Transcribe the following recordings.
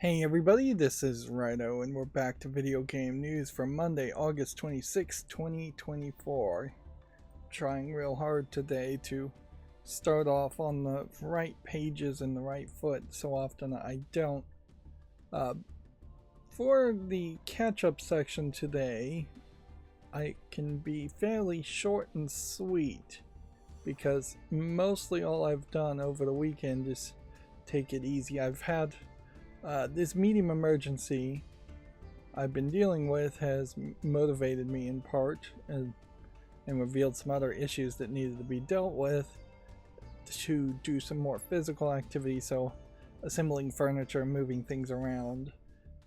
Hey everybody, this is Rydo and we're back to video game news for Monday, August 26, 2024. Trying real hard today to start off on the right pages and the right foot. So often I don't. For the catch-up section today, I can be fairly short and sweet because mostly all I've done over the weekend is take it easy. I've had this medium emergency I've been dealing with has motivated me in part and revealed some other issues that needed to be dealt with to do some more physical activity. So assembling furniture, moving things around,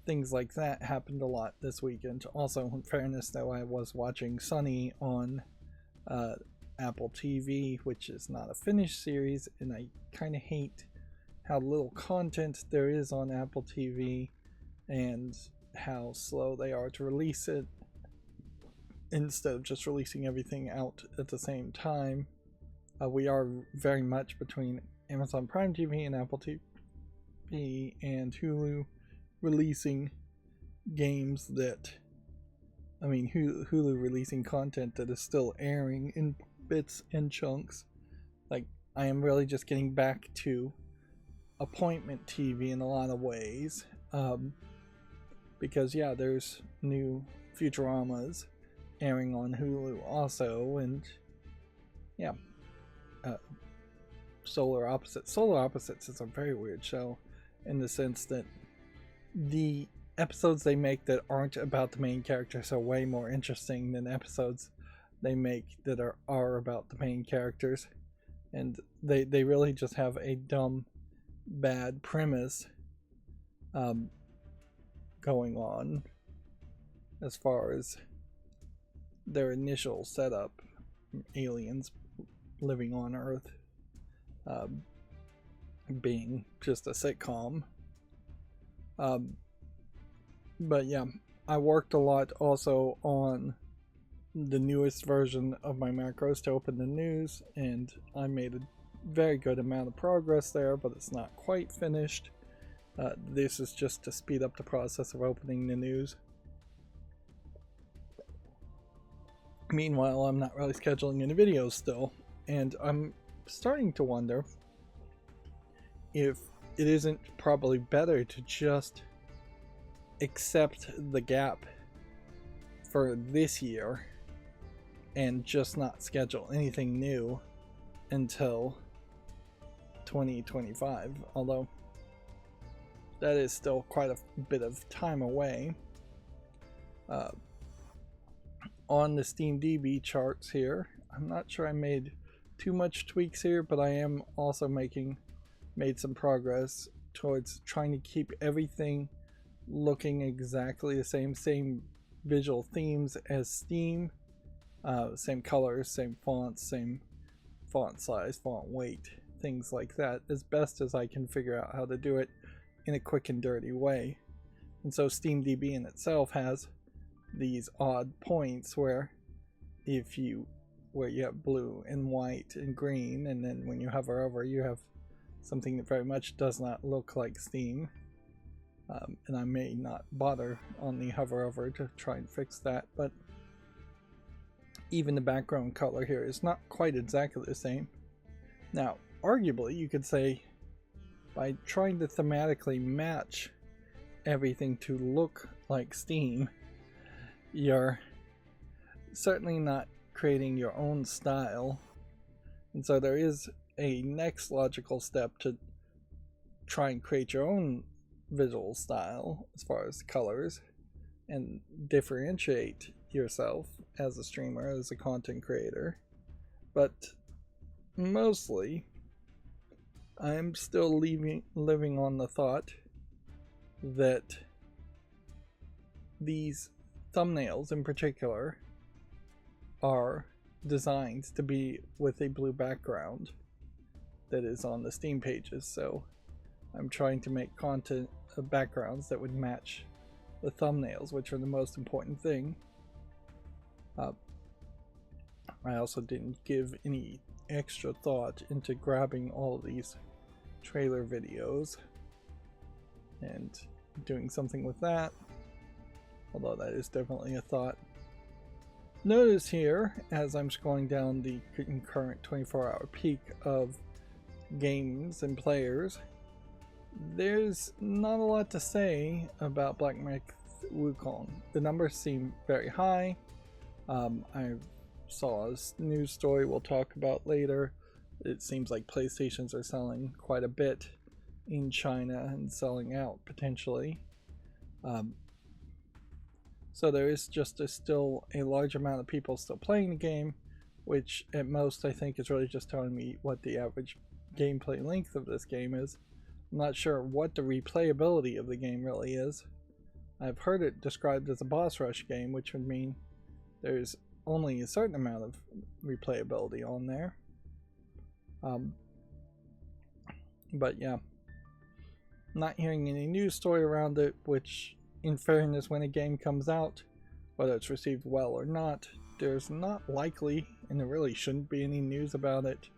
things like that happened a lot this weekend. Also, in fairness though, I was watching Sunny on Apple TV, which is not a finished series, and I kind of hate how little content there is on Apple TV and how slow they are to release it instead of just releasing everything out at the same time. We are very much between Amazon Prime TV and Apple TV and Hulu releasing games that, Hulu releasing content that is still airing in bits and chunks. Like, I am really just getting back to appointment TV in a lot of ways, because there's new Futuramas airing on Hulu also, and Solar Opposites is a very weird show in the sense that the episodes they make that aren't about the main characters are way more interesting than episodes they make that are about the main characters, and they really just have a dumb bad premise going on as far as their initial setup, aliens living on Earth being just a sitcom. But yeah, I worked a lot also on the newest version of my macros to open the news, and I made a very good amount of progress there, but it's not quite finished. This is just to speed up the process of opening the news. Meanwhile, I'm not really scheduling any videos still, and I'm starting to wonder if it isn't probably better to just accept the gap for this year and just not schedule anything new until 2025, although that is still quite a bit of time away. On the SteamDB charts here, I'm not sure I made too much tweaks here, but I am also made some progress towards trying to keep everything looking exactly the same visual themes as Steam, same colors, same fonts, same font size, font weight, things like that, as best as I can figure out how to do it in a quick and dirty way. And so SteamDB in itself has these odd points where you have blue and white and green, and then when you hover over you have something that very much does not look like Steam. And I may not bother on the hover over to try and fix that, but even the background color here is not quite exactly the same. Now, arguably, you could say by trying to thematically match everything to look like Steam, you're certainly not creating your own style. And so there is a next logical step to try and create your own visual style as far as colors and differentiate yourself as a streamer, as a content creator. But mostly I'm still living on the thought that these thumbnails in particular are designed to be with a blue background that is on the Steam pages. So I'm trying to make content backgrounds that would match the thumbnails, which are the most important thing. I also didn't give any extra thought into grabbing all of these trailer videos and doing something with that, although that is definitely a thought. Notice here, as I'm scrolling down the current 24-hour peak of games and players, there's not a lot to say about Black Myth Wukong. The numbers seem very high. I saw a news story we'll talk about later. It seems like PlayStations are selling quite a bit in China and selling out potentially. So there is just still a large amount of people still playing the game, which at most I think is really just telling me what the average gameplay length of this game is. I'm not sure what the replayability of the game really is. I've heard it described as a boss rush game, which would mean there's only a certain amount of replayability on there. But yeah, not hearing any news story around it, which in fairness, when a game comes out, whether it's received well or not, there's not likely, and there really shouldn't be any news about it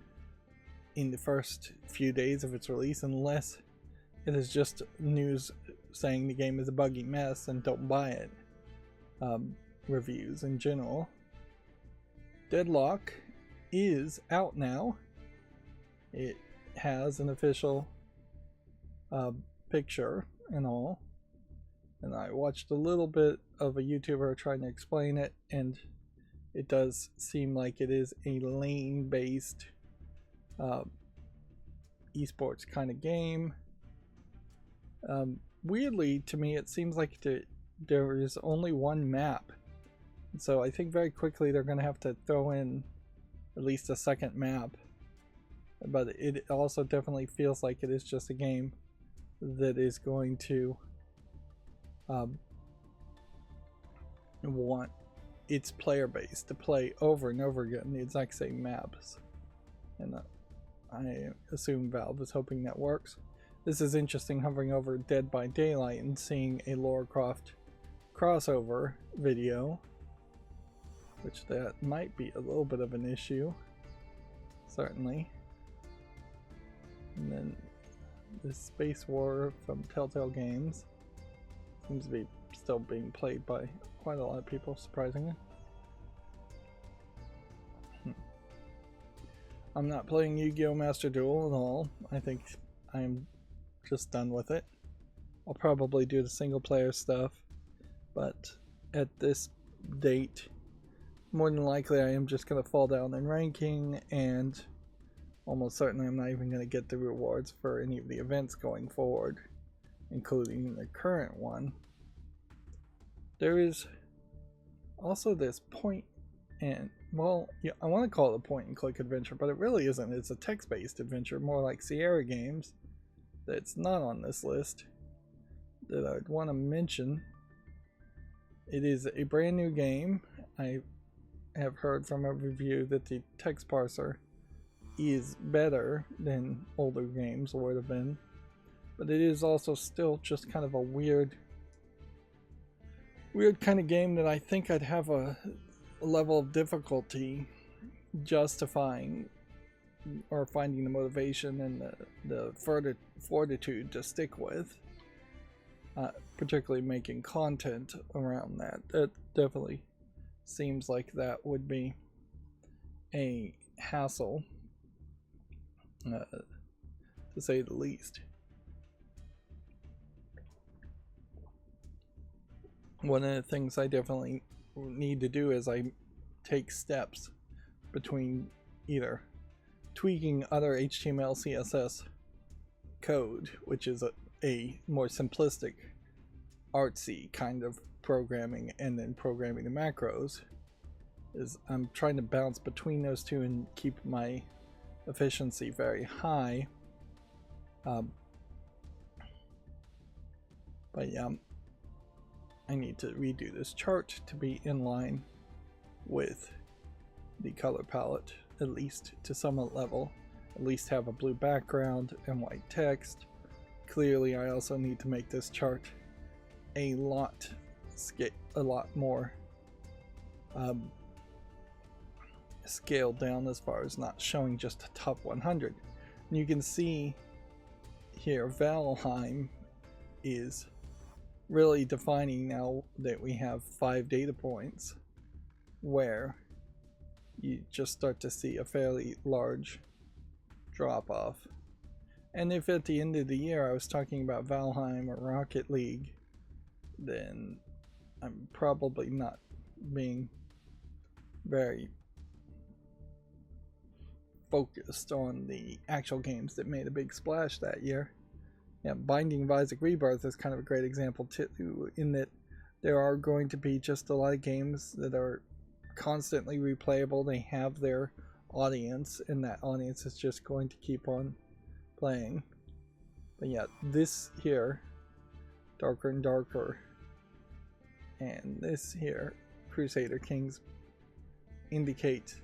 in the first few days of its release, unless it is just news saying the game is a buggy mess and don't buy it. Reviews in general. Deadlock is out now. It has an official picture and all. And I watched a little bit of a YouTuber trying to explain it, and it does seem like it is a lane-based esports kind of game. Weirdly, to me, it seems like there is only one map. So I think very quickly they're going to have to throw in at least a second map. But it also definitely feels like it is just a game that is going to want its player base to play over and over again the exact same maps. And I assume Valve is hoping that works. This is interesting, hovering over Dead by Daylight and seeing a Lara Croft crossover video, which that might be a little bit of an issue, certainly. And then this Space War from Telltale Games seems to be still being played by quite a lot of people, surprisingly. I'm not playing Yu-Gi-Oh! Master Duel at all. I think I'm just done with it. I'll probably do the single player stuff, but at this date, more than likely I am just going to fall down in ranking, and almost certainly I'm not even going to get the rewards for any of the events going forward, including the current one. There is also this point and, well, yeah, I want to call it a point and click adventure, but it really isn't. It's a text-based adventure, more like Sierra Games, that's not on this list, that I'd want to mention. It is a brand new game. I have heard from a review that the text parser is better than older games would have been, but it is also still just kind of a weird kind of game that I think I'd have a level of difficulty justifying or finding the motivation and the fortitude to stick with, particularly making content around that. That definitely seems like that would be a hassle, to say the least. One of the things I definitely need to do is I take steps between either tweaking other HTML CSS code, which is a more simplistic artsy kind of programming, and then programming the macros. I'm trying to bounce between those two and keep my efficiency very high. But yeah, I need to redo this chart to be in line with the color palette, at least to some level. At least have a blue background and white text. Clearly I also need to make this chart a lot more scaled down as far as not showing just a top 100. And you can see here Valheim is really defining now that we have 5 data points where you just start to see a fairly large drop off. And if at the end of the year I was talking about Valheim or Rocket League, then I'm probably not being very focused on the actual games that made a big splash that year. Yeah, Binding of Isaac Rebirth is kind of a great example too, in that there are going to be just a lot of games that are constantly replayable. They have their audience, and that audience is just going to keep on playing. But yeah, this here, Darker and Darker, and this here, Crusader Kings, indicate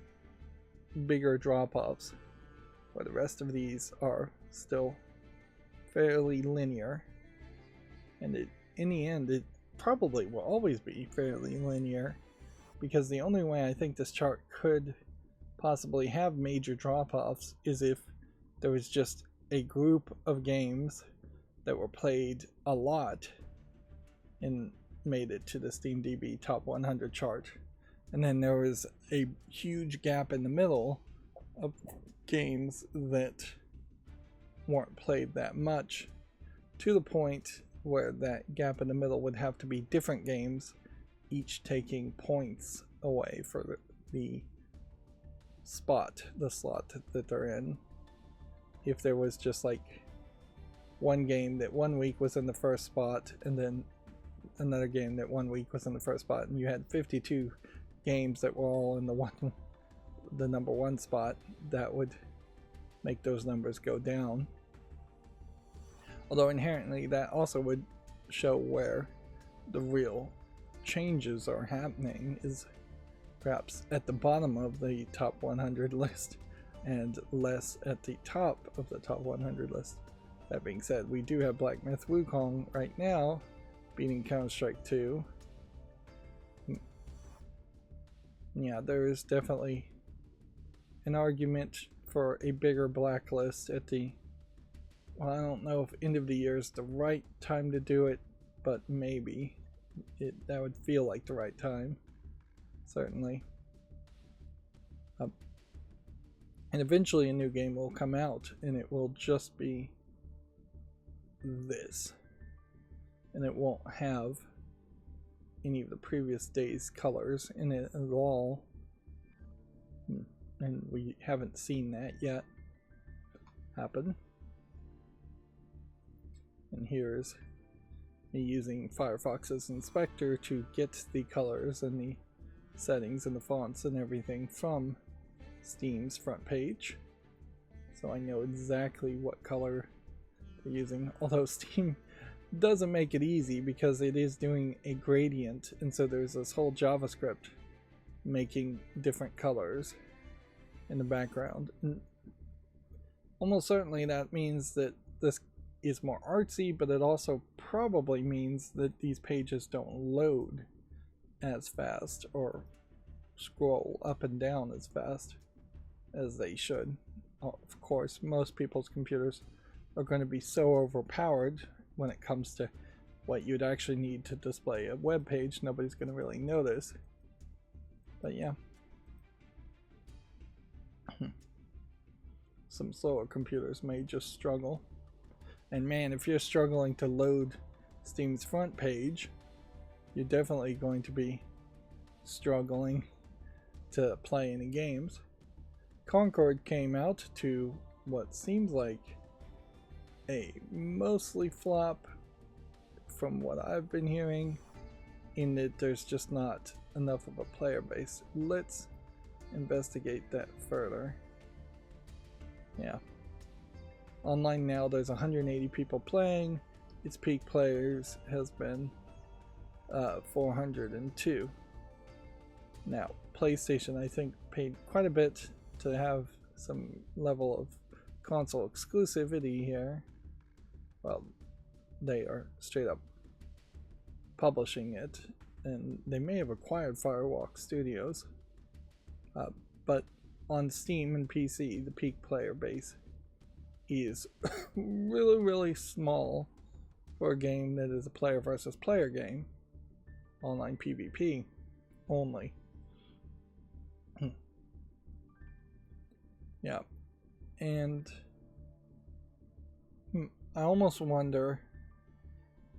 bigger drop-offs, where the rest of these are still fairly linear. And in the end, it probably will always be fairly linear, because the only way I think this chart could possibly have major drop-offs is if there was just a group of games that were played a lot and made it to the SteamDB Top 100 chart, and then there was a huge gap in the middle of games that weren't played that much, to the point where that gap in the middle would have to be different games, each taking points away for the slot that they're in. If there was just like one game that one week was in the first spot, and then another game that one week was in the first spot, and you had 52 games that were all in the number one spot, that would make those numbers go down. Although inherently that also would show where the real changes are happening, is perhaps at the bottom of the top 100 list and less at the top of the top 100 list. That being said, we do have Black Myth Wukong right now beating Counter-Strike 2. Yeah, there is definitely an argument for a bigger blacklist at the, well, I don't know if end of the year is the right time to do it, but maybe that would feel like the right time, certainly. And eventually a new game will come out, and it will just be this, and it won't have any of the previous day's colors in it at all, and we haven't seen that yet happen. And here's me using Firefox's inspector to get the colors and the settings and the fonts and everything from Steam's front page, so I know exactly what color they're using. Although Steam doesn't make it easy, because it is doing a gradient, and so there's this whole JavaScript making different colors in the background. And almost certainly that means that this is more artsy, but it also probably means that these pages don't load as fast or scroll up and down as fast as they should. Of course, most people's computers are going to be so overpowered when it comes to what you'd actually need to display a web page, nobody's going to really notice. But yeah, some slower computers may just struggle. And man, if you're struggling to load Steam's front page, you're definitely going to be struggling to play any games. Concord came out to what seems like a mostly flop from what I've been hearing, in that there's just not enough of a player base. Let's investigate that further. Yeah. Online now there's 180 people playing. Its peak players has been 402. Now, PlayStation, I think, paid quite a bit to have some level of console exclusivity here. Well, they are straight up publishing it, and they may have acquired Firewalk Studios, but on Steam and PC, the peak player base is really, really small for a game that is a player versus player game, online PvP only. Yeah, and I almost wonder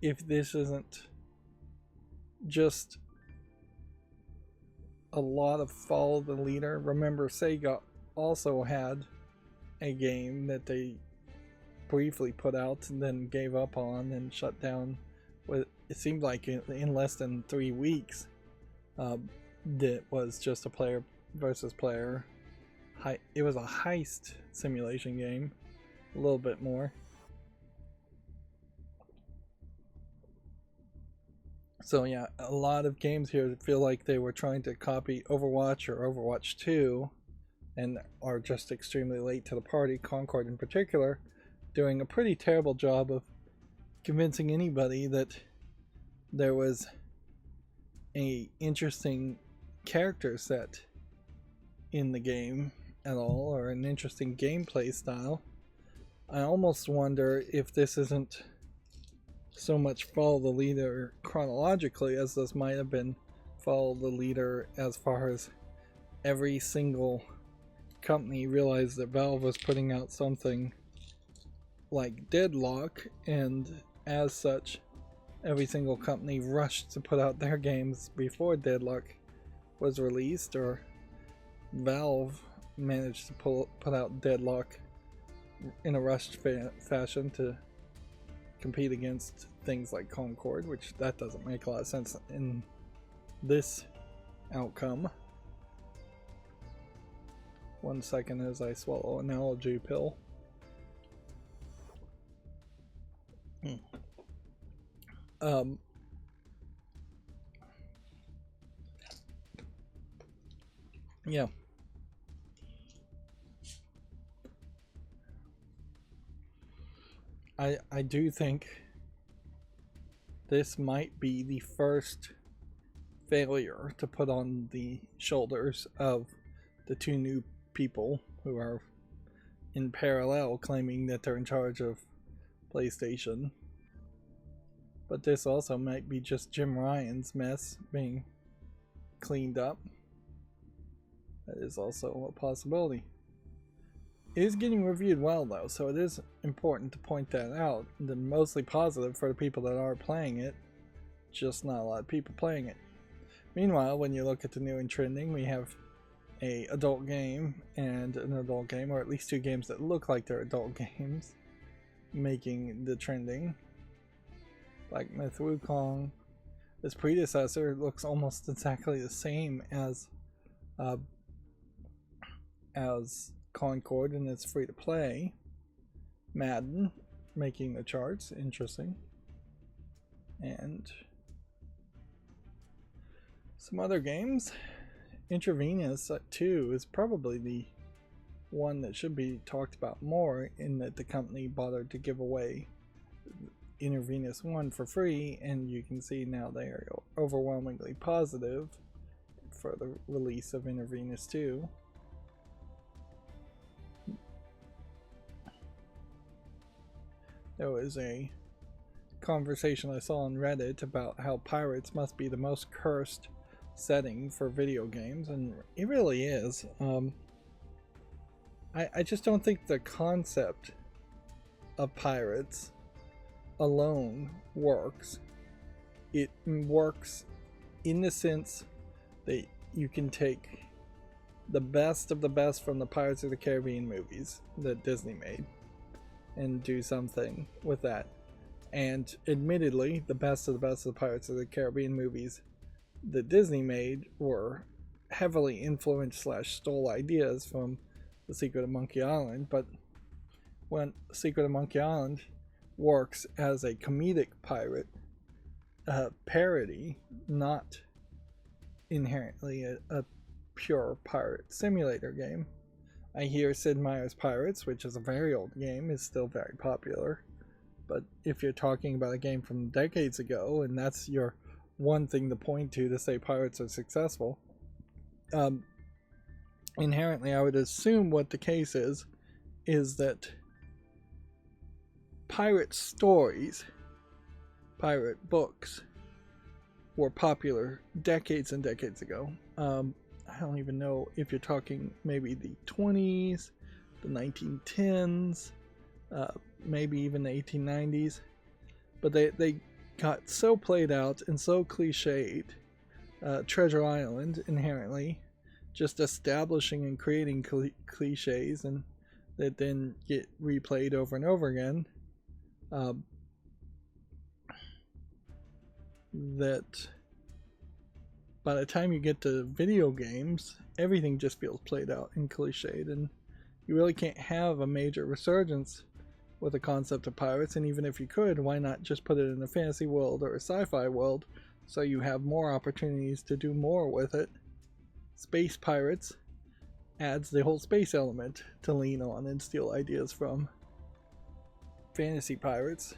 if this isn't just a lot of follow the leader. Remember, Sega also had a game that they briefly put out and then gave up on and shut down with, it seemed like in less than 3 weeks. That was just a player versus player. It was a heist simulation game, a little bit more. So yeah, a lot of games here feel like they were trying to copy Overwatch or Overwatch 2 and are just extremely late to the party. Concord in particular doing a pretty terrible job of convincing anybody that there was a interesting character set in the game at all, or an interesting gameplay style. I almost wonder if this isn't so much follow the leader chronologically as this might have been follow the leader as far as every single company realized that Valve was putting out something like Deadlock, and as such every single company rushed to put out their games before Deadlock was released, or Valve managed to put out Deadlock in a rushed fashion to compete against things like Concord, which that doesn't make a lot of sense in this outcome. 1 second as I swallow an allergy pill. Yeah. I do think this might be the first failure to put on the shoulders of the two new people who are in parallel claiming that they're in charge of PlayStation. But this also might be just Jim Ryan's mess being cleaned up. That is also a possibility. It is getting reviewed well though, so it is important to point that out. And mostly positive for the people that are playing it, just not a lot of people playing it. Meanwhile, when you look at the new and trending, we have a adult game and an adult game, or at least two games that look like they're adult games, making the trending. Black Myth Wukong. Its predecessor looks almost exactly the same as Concord, and it's free to play. Madden making the charts, interesting. And some other games. Intravenous 2 is probably the one that should be talked about more, in that the company bothered to give away Intravenous 1 for free, and you can see now they are overwhelmingly positive for the release of Intravenous 2. There was a conversation I saw on Reddit about how pirates must be the most cursed setting for video games, and it really is. I just don't think the concept of pirates alone works. It works in the sense that you can take the best of the best from the Pirates of the Caribbean movies that Disney made and do something with that. And admittedly, the best of the best of the Pirates of the Caribbean movies that Disney made were heavily influenced / stole ideas from The Secret of Monkey Island, but when Secret of Monkey Island works as a comedic pirate parody, not inherently a pure pirate simulator game. I hear Sid Meier's Pirates, which is a very old game, is still very popular. But if you're talking about a game from decades ago, and that's your one thing to point to say pirates are successful, inherently I would assume what the case is that pirate stories pirate books were popular decades and decades ago. I don't even know if you're talking maybe the 20s, the 1910s, maybe even the 1890s. But they got so played out and so cliched. Treasure Island, inherently, just establishing and creating cliches and that then get replayed over and over again. That by the time you get to video games, everything just feels played out and cliched, and you really can't have a major resurgence with the concept of pirates. And even if you could, why not just put it in a fantasy world or a sci-fi world so you have more opportunities to do more with it? Space pirates adds the whole space element to lean on and steal ideas from. Fantasy pirates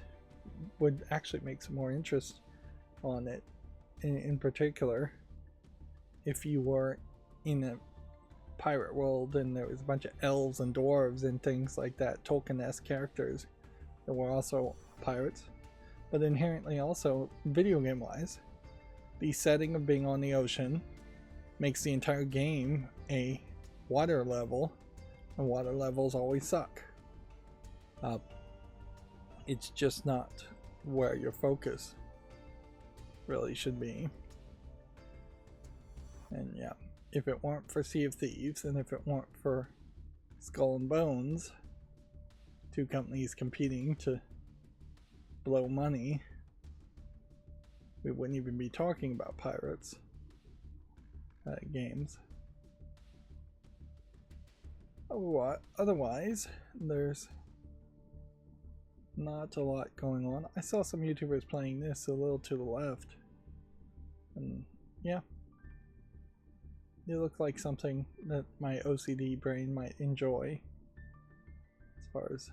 would actually make some more interest on it, in particular if you were in a pirate world and there was a bunch of elves and dwarves and things like that, Tolkien-esque characters that were also pirates. But inherently also, video game wise, the setting of being on the ocean makes the entire game a water level, and water levels always suck. It's just not where your focus really should be. And yeah, if it weren't for Sea of Thieves and if it weren't for Skull and Bones, two companies competing to blow money, we wouldn't even be talking about pirates games. Otherwise, there's not a lot going on. I saw some YouTubers playing this a little to the left, and yeah, it looked like something that my OCD brain might enjoy as far as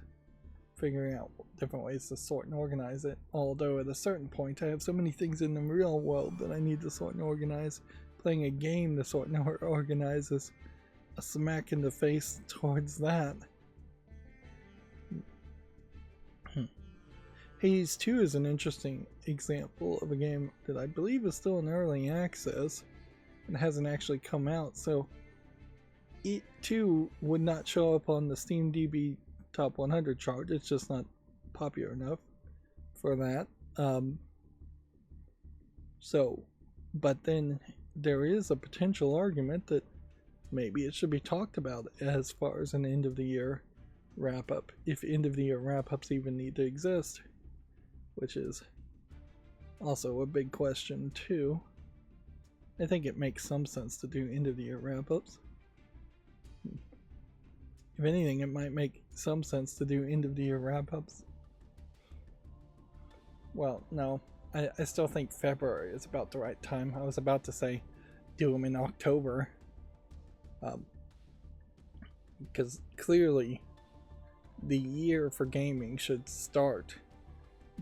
figuring out different ways to sort and organize it. Although at a certain point I have so many things in the real world that I need to sort and organize. Playing a game to sort and organize is a smack in the face towards that. Hades 2 is an interesting example of a game that I believe is still in early access and hasn't actually come out, so it too would not show up on the SteamDB Top 100 chart. It's just not popular enough for that. But then there is a potential argument that maybe it should be talked about as far as an end of the year wrap up, if end of the year wrap ups even need to exist, which is also a big question too. I think it makes some sense to do end of the year wrap ups. If anything, it might make some sense to do end of the year wrap ups. Well, no, I still think February is about the right time. I was about to say do them in October, because clearly the year for gaming should start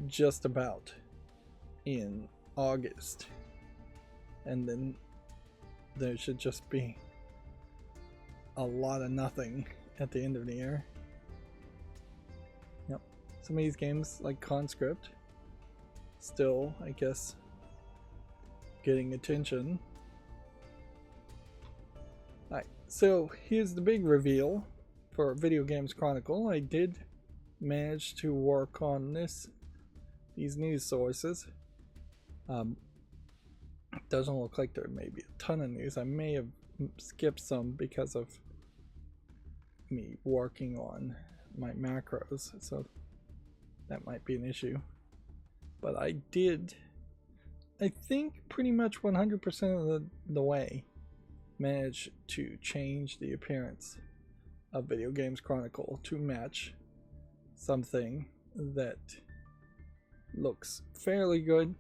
just about in August, and then there should just be a lot of nothing at the end of the year. Yep, some of these games like Conscript still, I guess, getting attention. Alright, so here's the big reveal for Video Games Chronicle. I did manage to work on these news sources. It doesn't look like there may be a ton of news. I may have skipped some because of me working on my macros, so that might be an issue. But I did, I think, pretty much 100% of the way manage to change the appearance of Video Games Chronicle to match something that looks fairly good.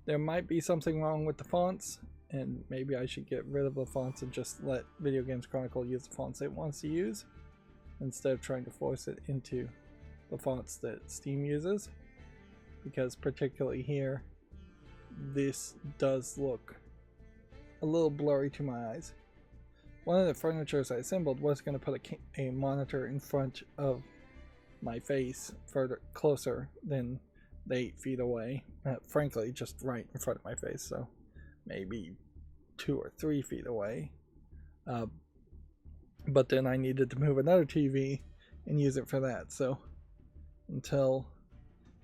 There might be something wrong with the fonts, and maybe I should get rid of the fonts and just let Video Games Chronicle use the fonts it wants to use instead of trying to force it into the fonts that Steam uses, because particularly here this does look a little blurry to my eyes. One of the furnitures I assembled was going to put a monitor in front of my face, closer than the 8 feet away. Frankly, just right in front of my face, so maybe 2 or 3 feet away. But then I needed to move another TV and use it for that, so until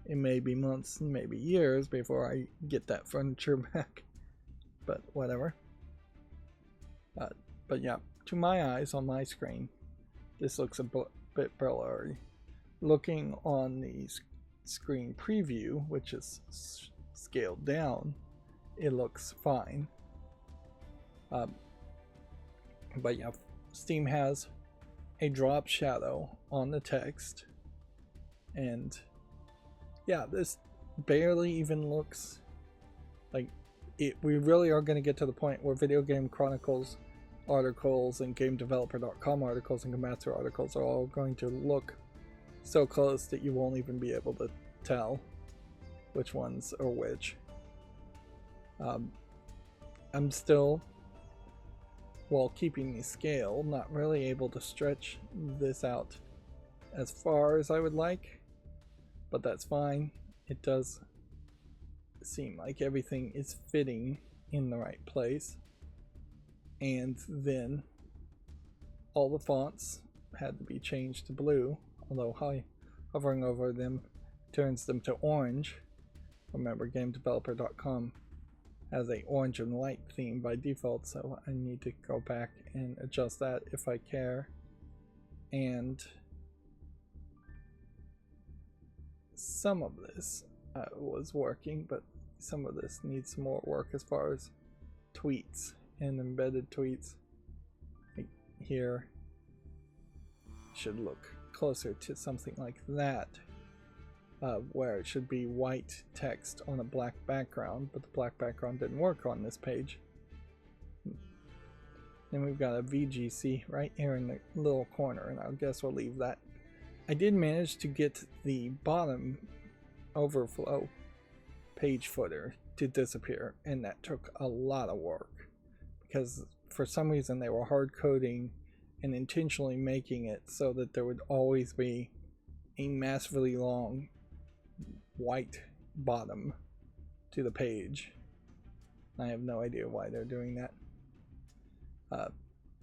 it may be months, maybe years before I get that furniture back, but whatever. But yeah, to my eyes on my screen, this looks a bit blurry. Looking on the screen preview, which is scaled down, it looks fine. But yeah, Steam has a drop shadow on the text, and yeah, this barely even looks like it. We really are going to get to the point where Video Game Chronicles articles and GameDeveloper.com articles and Komatsu articles are all going to look so close that you won't even be able to tell which ones are which. I'm still, while keeping the scale, not really able to stretch this out as far as I would like, but that's fine. It does seem like everything is fitting in the right place. And then all the fonts had to be changed to blue, although hovering over them turns them to orange. Remember, GameDeveloper.com has a orange and white theme by default, so I need to go back and adjust that if I care. And some of this was working, but some of this needs more work as far as tweets and embedded tweets. Like here should look closer to something like that, where it should be white text on a black background, but the black background didn't work on this page. Then we've got a VGC right here in the little corner, and I guess we'll leave that. I did manage to get the bottom overflow page footer to disappear, and that took a lot of work because for some reason they were hard coding and intentionally making it so that there would always be a massively long white bottom to the page. I have no idea why they're doing that.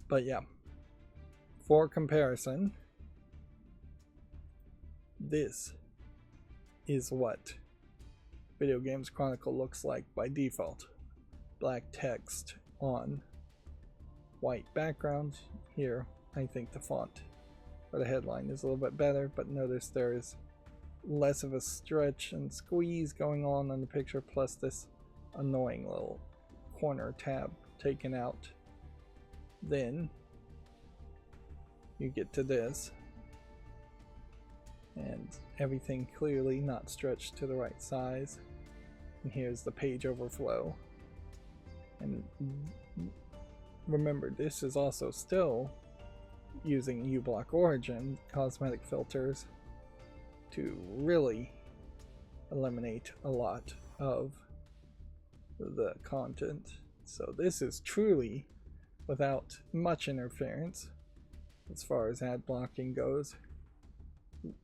But yeah, for comparison, this is what Video Games Chronicle looks like by default. Black text on white background. Here, I think the font for the headline is a little bit better, but notice there is less of a stretch and squeeze going on in the picture, plus this annoying little corner tab taken out. Then you get to this, and everything clearly not stretched to the right size. And here's the page overflow. And remember, this is also still using uBlock Origin cosmetic filters to really eliminate a lot of the content. So this is truly without much interference as far as ad blocking goes,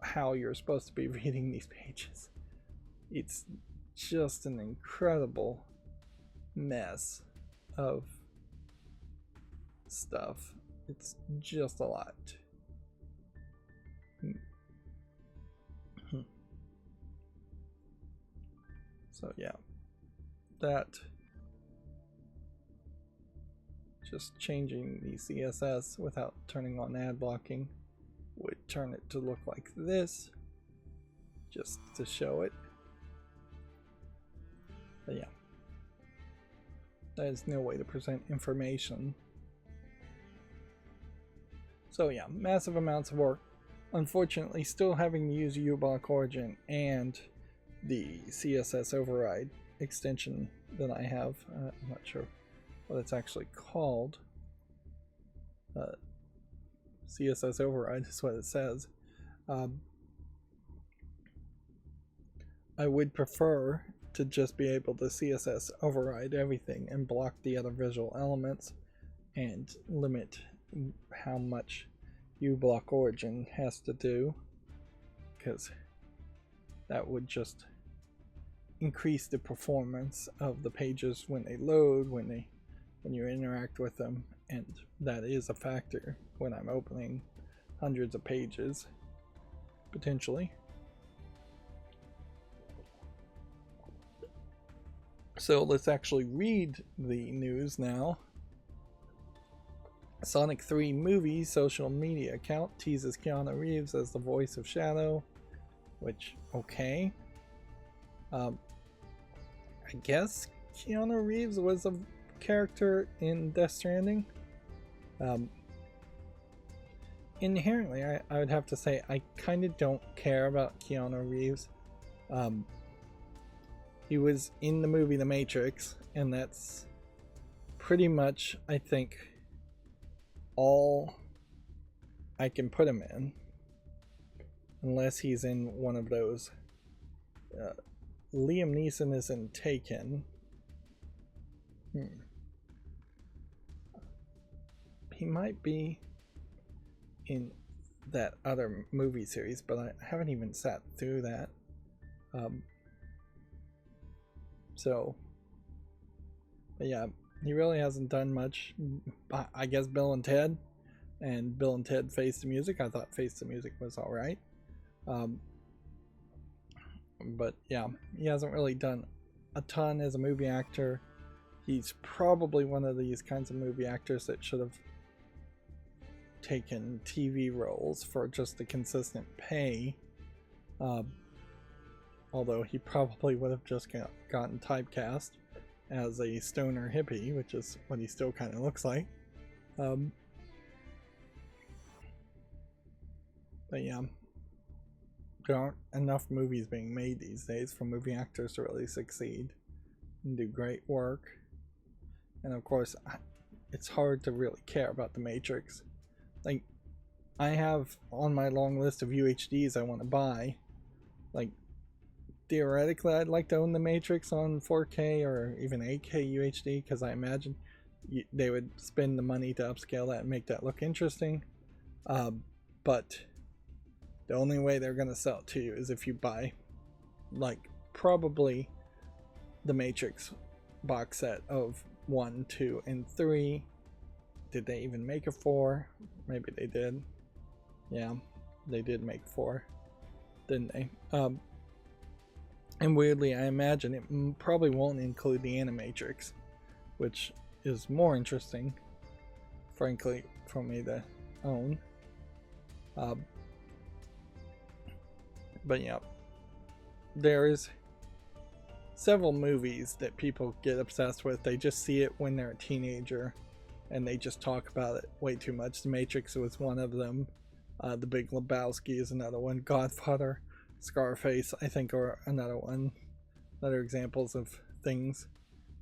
how you're supposed to be reading these pages. It's just an incredible mess of stuff. It's just a lot. So yeah, that just changing the CSS without turning on ad blocking would turn it to look like this, just to show it. But yeah, that is no way to present information. So yeah, massive amounts of work. Unfortunately, still having to use uBlock Origin and the CSS override extension that I have. I'm not sure what it's actually called. CSS override is what it says. I would prefer to just be able to CSS override everything and block the other visual elements and limit how much uBlock Origin has to do, because that would just increase the performance of the pages when they load, when you interact with them, and that is a factor when I'm opening hundreds of pages, potentially. So let's actually read the news now. Sonic 3 movie social media account teases Keanu Reeves as the voice of Shadow, which, okay. I guess Keanu Reeves was a character in Death Stranding. Inherently, I would have to say I kind of don't care about Keanu Reeves. He was in the movie The Matrix, and that's pretty much, I think, all I can put him in, unless he's in one of those. Liam Neeson is in Taken. He might be in that other movie series, but I haven't even sat through that. But yeah, he really hasn't done much. I guess Bill and Ted, and Bill and Ted Face the Music. I thought Face the Music was alright. But yeah, he hasn't really done a ton as a movie actor. He's probably one of these kinds of movie actors that should have taken TV roles for just the consistent pay. Although he probably would have just gotten typecast as a stoner hippie, which is what he still kind of looks like. But yeah, there aren't enough movies being made these days for movie actors to really succeed and do great work. And of course, it's hard to really care about The Matrix. Like, I have on my long list of UHDs I want to buy. Like, theoretically, I'd like to own The Matrix on 4K or even 8K UHD, because I imagine they would spend the money to upscale that and make that look interesting. But the only way they're going to sell it to you is if you buy, like, probably the Matrix box set of 1, 2, and 3. Did they even make a 4? Maybe they did. Yeah, they did make 4, didn't they? And weirdly, I imagine it probably won't include the Animatrix, which is more interesting, frankly, for me to own. But yeah, there's several movies that people get obsessed with. They just see it when they're a teenager, and they just talk about it way too much. The Matrix was one of them. The Big Lebowski is another one. Godfather, Scarface, I think, are another one. Other examples of things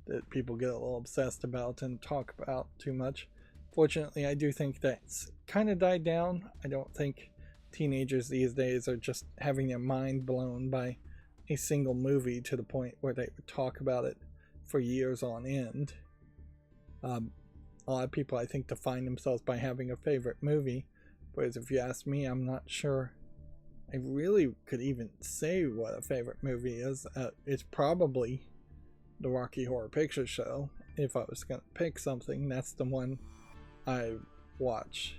that people get a little obsessed about and talk about too much. Fortunately, I do think that's kind of died down. I don't think teenagers these days are just having their mind blown by a single movie to the point where they would talk about it for years on end. A lot of people, I think, define themselves by having a favorite movie, whereas if you ask me, I'm not sure I really could even say what a favorite movie is. It's probably the Rocky Horror Picture Show. If I was going to pick something, that's the one I watch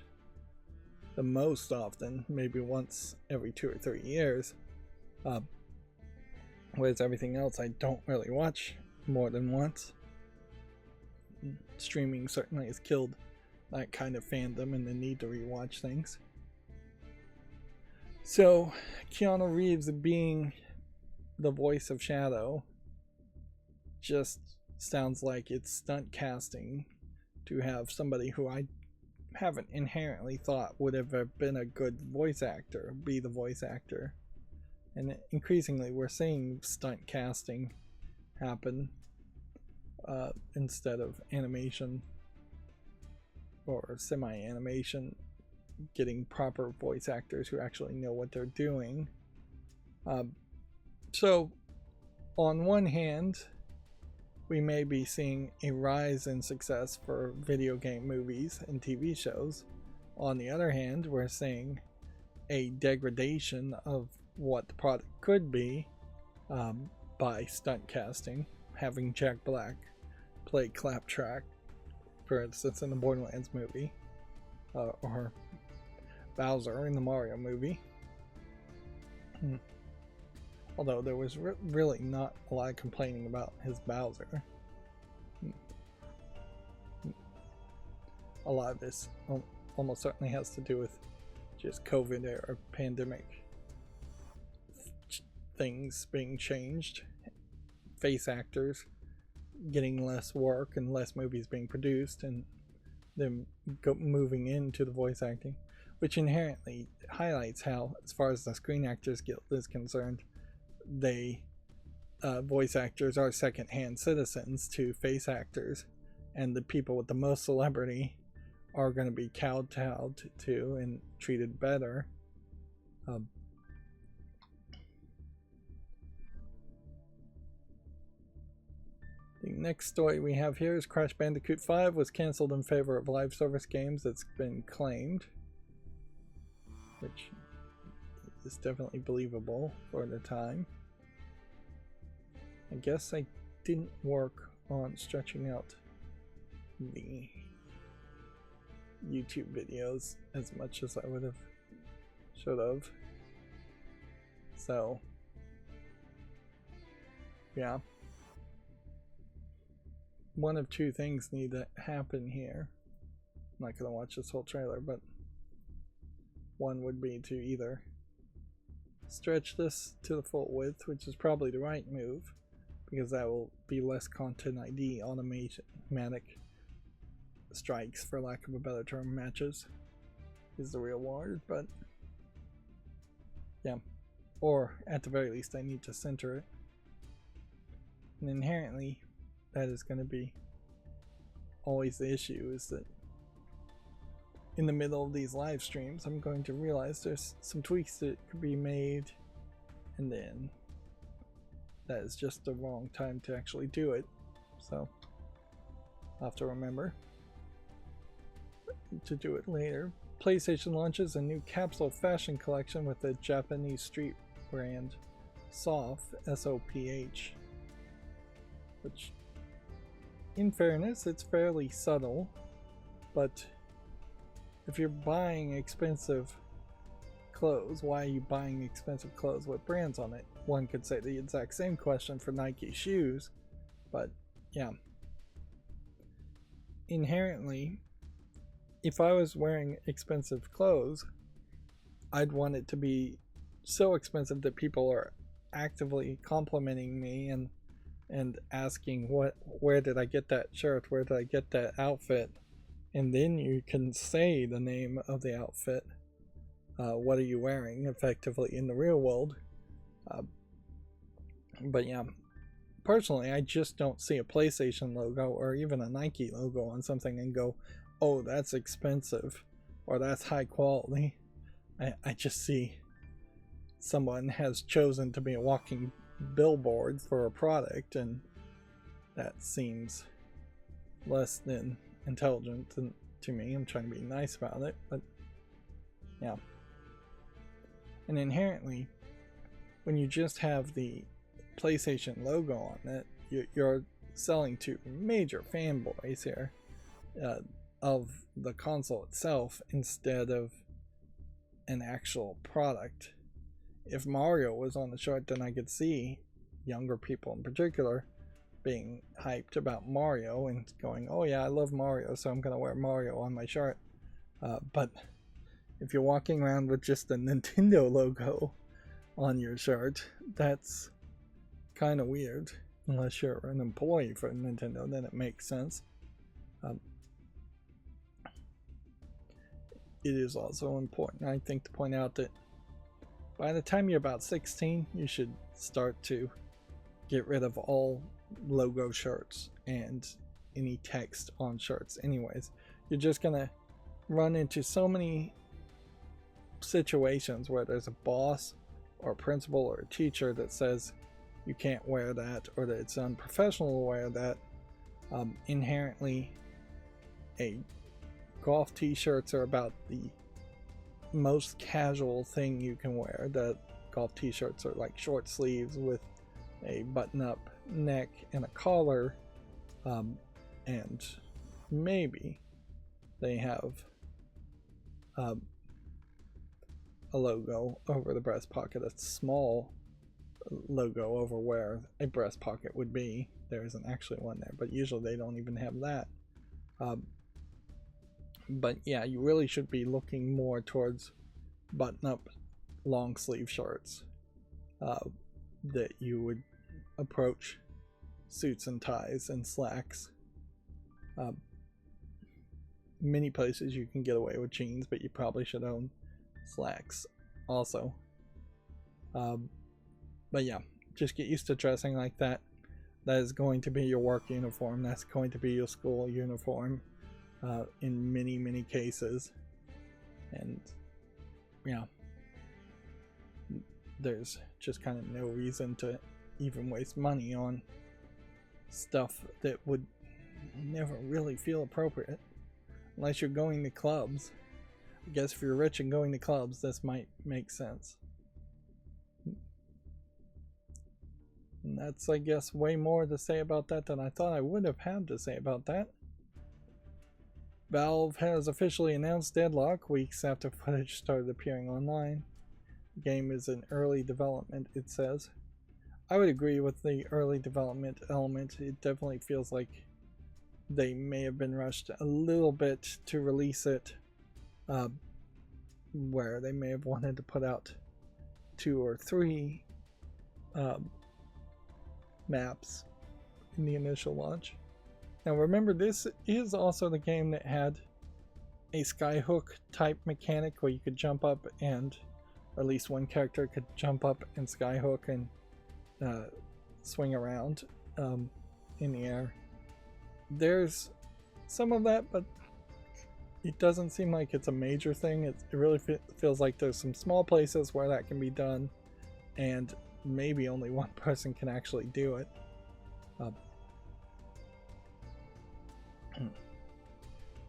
the most often, maybe once every 2 or 3 years. Whereas everything else I don't really watch more than once. Streaming certainly has killed that kind of fandom and the need to rewatch things. So, Keanu Reeves being the voice of Shadow just sounds like it's stunt casting to have somebody who I haven't inherently thought would have been a good voice actor be the voice actor. And increasingly we're seeing stunt casting happen instead of animation or semi-animation, getting proper voice actors who actually know what they're doing. So on one hand, we may be seeing a rise in success for video game movies and TV shows. On the other hand, we're seeing a degradation of what the product could be by stunt casting, having Jack Black play Claptrap, for instance, in the Borderlands movie, or Bowser in the Mario movie. Although there was really not a lot of complaining about his Bowser. A lot of this almost certainly has to do with just COVID era pandemic things being changed, face actors getting less work and less movies being produced, and them moving into the voice acting, which inherently highlights how, as far as the Screen Actors Guild is concerned, they voice actors are second-hand citizens to face actors, and the people with the most celebrity are going to be kowtowed to and treated better. The next story we have here is Crash Bandicoot 5 was cancelled in favor of live service games. It's been claimed, which is definitely believable for the time. I guess I didn't work on stretching out the YouTube videos as much as I should have. So, yeah. One of two things need to happen here. I'm not going to watch this whole trailer, but one would be to either stretch this to the full width, which is probably the right move, because that will be less content ID automatic strikes, for lack of a better term, matches is the real word, but yeah. Or at the very least I need to center it. And inherently that is going to be always the issue, is that in the middle of these live streams I'm going to realize there's some tweaks that could be made, and then that is just the wrong time to actually do it. So I'll have to remember to do it later. PlayStation launches a new capsule fashion collection with the Japanese street brand Soft, S-O-P-H, which, in fairness, it's fairly subtle, but if you're buying expensive clothes, why are you buying expensive clothes with brands on it? One could say the exact same question for Nike shoes, but yeah. Inherently, if I was wearing expensive clothes, I'd want it to be so expensive that people are actively complimenting me and asking where did I get that shirt, where did I get that outfit, and then you can say the name of the outfit. What are you wearing effectively in the real world? But yeah, personally I just don't see a PlayStation logo or even a Nike logo on something and go, oh, that's expensive or that's high quality. I just see someone has chosen to be a walking billboard for a product, and that seems less than intelligent to me. I'm trying to be nice about it, but yeah. And inherently, when you just have the PlayStation logo on it, you're selling to major fanboys here of the console itself instead of an actual product. If Mario was on the shirt, then I could see younger people in particular being hyped about Mario and going, oh yeah, I love Mario, so I'm gonna wear Mario on my shirt. But if you're walking around with just the Nintendo logo on your shirt, that's kind of weird. Unless you're an employee for Nintendo, then it makes sense. It is also important, I think, to point out that by the time you're about 16, you should start to get rid of all logo shirts and any text on shirts anyways. You're just gonna run into so many situations where there's a boss or a principal or a teacher that says you can't wear that, or that it's unprofessional to wear that. Inherently, golf t-shirts are about the most casual thing you can wear. The golf t-shirts are like short sleeves with a button-up neck and a collar, and maybe they have a logo over the breast pocket, a small logo over where a breast pocket would be. There isn't actually one there, but usually they don't even have that. But yeah, you really should be looking more towards button-up long sleeve shirts that you would approach suits and ties and slacks. Many places you can get away with jeans, but you probably should own slacks also. But yeah, just get used to dressing like that. That is going to be your work uniform. That's going to be your school uniform in many cases. And yeah, there's just kind of no reason to even waste money on stuff that would never really feel appropriate unless you're going to clubs. I guess if you're rich and going to clubs, this might make sense. And that's, I guess, way more to say about that than I thought I would have had to say about that. Valve has officially announced Deadlock weeks after footage started appearing online. The game is in early development, it says. I would agree with the early development element. It definitely feels like they may have been rushed a little bit to release it, where they may have wanted to put out 2 or 3 maps in the initial launch. Now remember, this is also the game that had a skyhook type mechanic where you could jump up and, or at least one character could jump up and skyhook and swing around in the air. There's some of that, but it doesn't seem like it's a major thing. It really feels like there's some small places where that can be done, and maybe only one person can actually do it.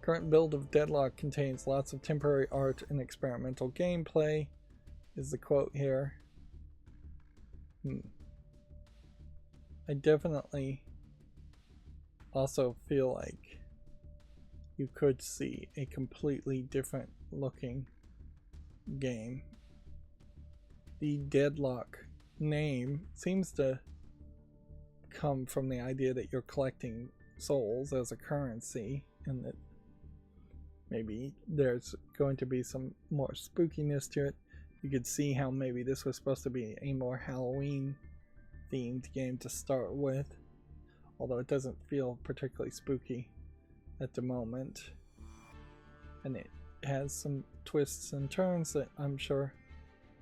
Current build of Deadlock contains lots of temporary art and experimental gameplay, is the quote here. I definitely also feel like you could see a completely different looking game. The Deadlock name seems to come from the idea that you're collecting souls as a currency, and that maybe there's going to be some more spookiness to it. You could see how maybe this was supposed to be a more Halloween themed game to start with, although it doesn't feel particularly spooky at the moment, and it has some twists and turns that I'm sure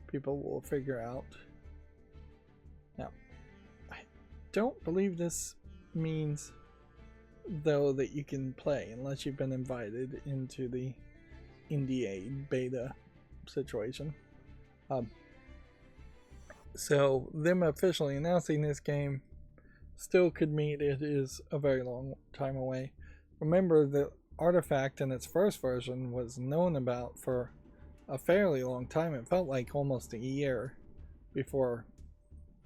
people will figure out. Now, I don't believe this means, though, that you can play unless you've been invited into the NDA beta situation. So them officially announcing this game still could mean it is a very long time away. Remember, the Artifact in its first version was known about for a fairly long time. It felt like almost a year before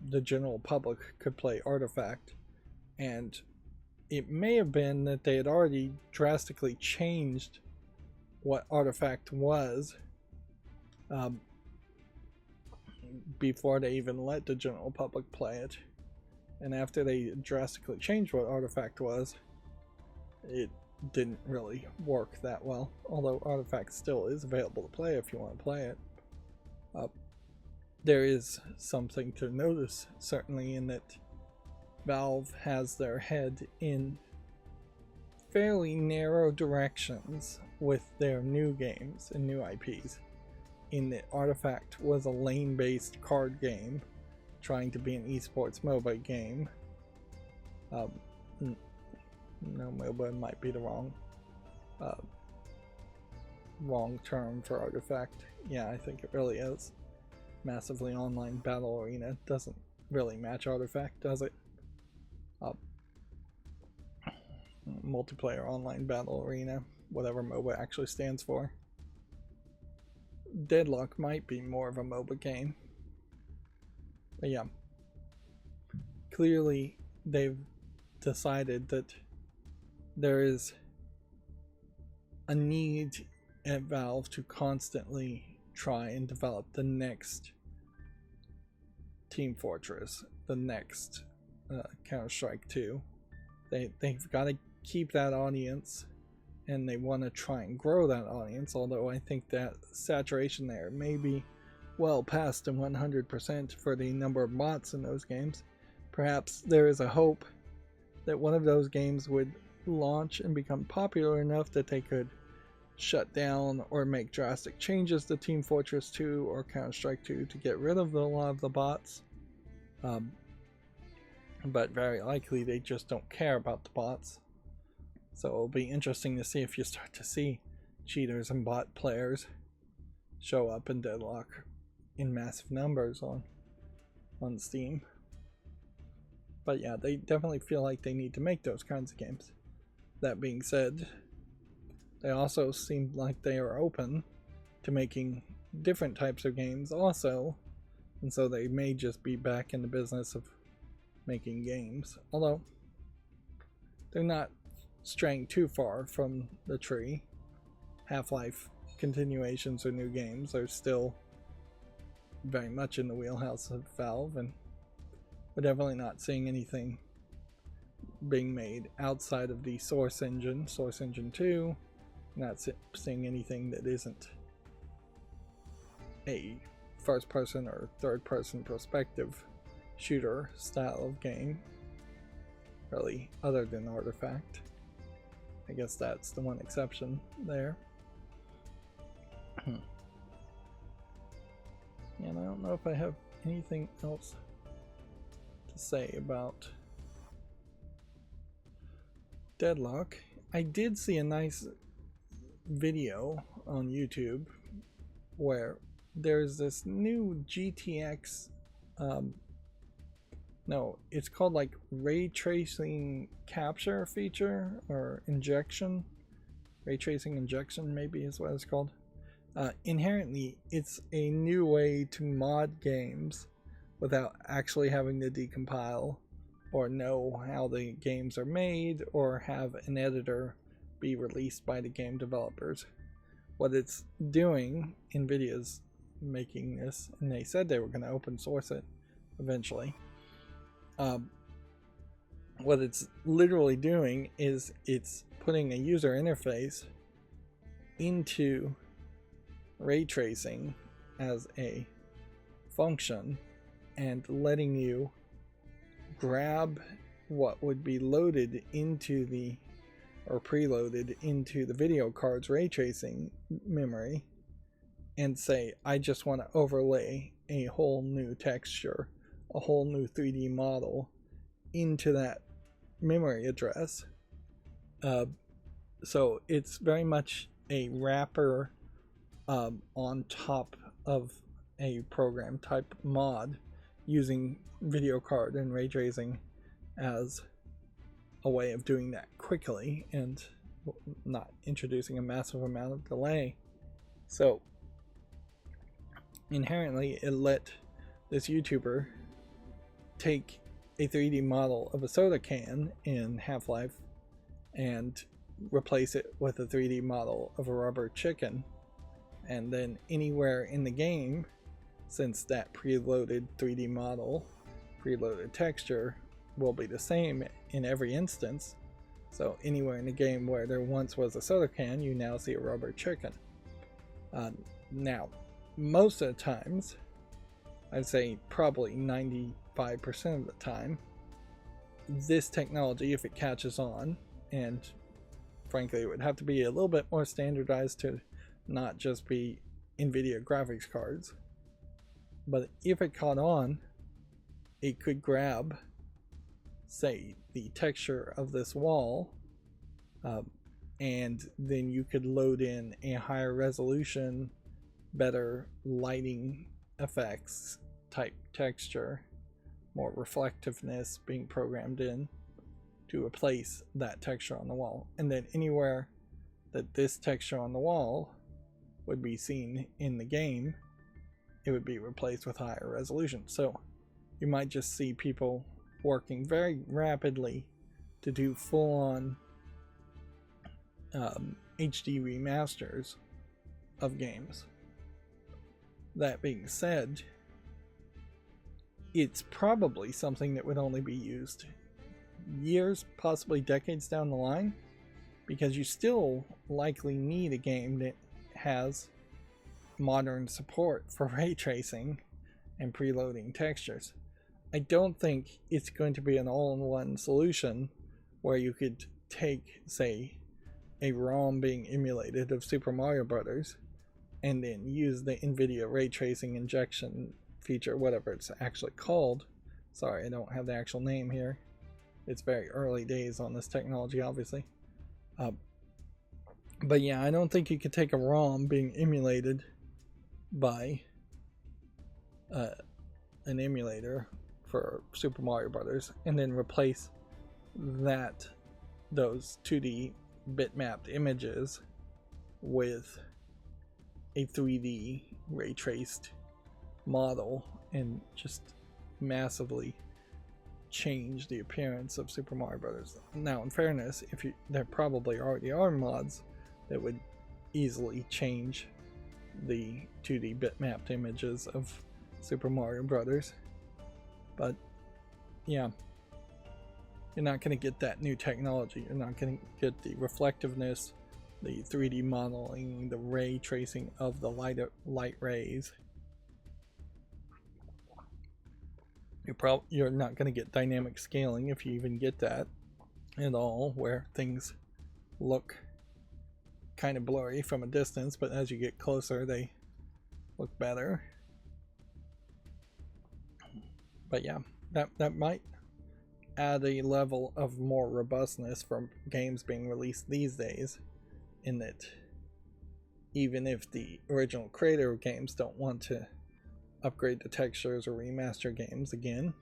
the general public could play Artifact, and it may have been that they had already drastically changed what Artifact was before they even let the general public play it. And after they drastically changed what Artifact was, it didn't really work that well, although Artifact still is available to play if you want to play it. There is something to notice, certainly, in that Valve has their head in fairly narrow directions with their new games and new IPs. In that Artifact was a lane-based card game trying to be an esports MOBA game. No, MOBA might be the wrong term for Artifact. Yeah, I think it really is. Massively online battle arena doesn't really match Artifact, does it? Multiplayer online battle arena, whatever MOBA actually stands for. Deadlock might be more of a MOBA game. But yeah. clearly they've decided that there is a need at Valve to constantly try and develop the next Team Fortress, the next Counter-Strike 2. They've got to keep that audience, and they want to try and grow that audience, although I think that saturation there may be well past 100% for the number of bots in those games. Perhaps there is a hope that one of those games would launch and become popular enough that they could shut down or make drastic changes to Team Fortress 2 or Counter-Strike 2 to get rid of a lot of the bots. But very likely they just don't care about the bots. So it'll be interesting to see if you start to see cheaters and bot players show up in Deadlock in massive numbers on Steam. But yeah, they definitely feel like they need to make those kinds of games. That being said, they also seem like they are open to making different types of games also, and so they may just be back in the business of making games, although they're not straying too far from the tree. Half-Life continuations or new games are still very much in the wheelhouse of Valve, and we're definitely not seeing anything being made outside of the Source Engine 2. Not seeing anything that isn't a first-person or third-person perspective shooter style of game, really, other than Artifact. I guess that's the one exception there. And I don't know if I have anything else to say about Deadlock. I did see a nice video on YouTube where there's this new GTX no, it's called like ray tracing capture feature or injection. Ray tracing injection maybe is what it's called. Inherently, it's a new way to mod games without actually having to decompile or know how the games are made or have an editor be released by the game developers. What it's doing, NVIDIA's making this, and they said they were going to open source it eventually. What it's literally doing is it's putting a user interface into ray tracing as a function and letting you grab what would be loaded into the or preloaded into the video card's ray tracing memory and say, I just want to overlay a whole new texture, a whole new 3D model into that memory address. So it's very much a wrapper on top of a program type mod using video card and ray tracing as a way of doing that quickly and not introducing a massive amount of delay. So inherently it let this YouTuber take a 3D model of a soda can in Half-Life and replace it with a 3D model of a rubber chicken, and then anywhere in the game, since that preloaded 3D model, preloaded texture will be the same in every instance, so anywhere in the game where there once was a soda can, you now see a rubber chicken. Now, most of the times, I'd say probably 95% of the time, this technology, if it catches on, and frankly it would have to be a little bit more standardized to not just be NVIDIA graphics cards, but if it caught on, it could grab, say, the texture of this wall, and then you could load in a higher resolution, better lighting effects type texture, more reflectiveness being programmed in to replace that texture on the wall. And then anywhere that this texture on the wall would be seen in the game, it would be replaced with higher resolution. So you might just see people working very rapidly to do full-on HD remasters of games. That being said, it's probably something that would only be used years, possibly decades down the line, because you still likely need a game that has modern support for ray tracing and preloading textures. I don't think it's going to be an all-in-one solution where you could take, say, a ROM being emulated of Super Mario Brothers and then use the NVIDIA ray tracing injection feature, whatever it's actually called. Sorry, I don't have the actual name here. It's very early days on this technology, obviously. But yeah, I don't think you could take a ROM being emulated by an emulator for Super Mario Brothers and then replace those 2D bitmapped images with a 3D ray traced model and just massively change the appearance of Super Mario Brothers. Now, in fairness, there probably already are mods that would easily change the 2D bitmapped images of Super Mario Brothers, but yeah, you're not going to get that new technology. You're not going to get the reflectiveness, the 3D modeling, the ray tracing of the light rays. You're not going to get dynamic scaling, if you even get that at all, where things look kind of blurry from a distance, but as you get closer they look better. But yeah, that might add a level of more robustness from games being released these days, in that even if the original creator of games don't want to upgrade the textures or remaster games again,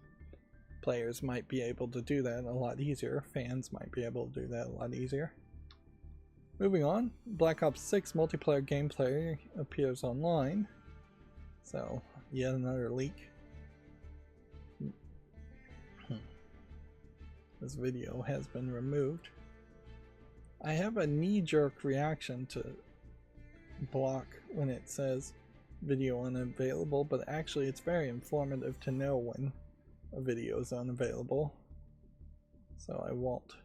players might be able to do that a lot easier. Fans might be able to do that a lot easier. Moving on, Black Ops 6 multiplayer gameplay appears online. So, yet another leak. This video has been removed. I have a knee-jerk reaction to block when it says video unavailable, but actually it's very informative to know when a video is unavailable, so I won't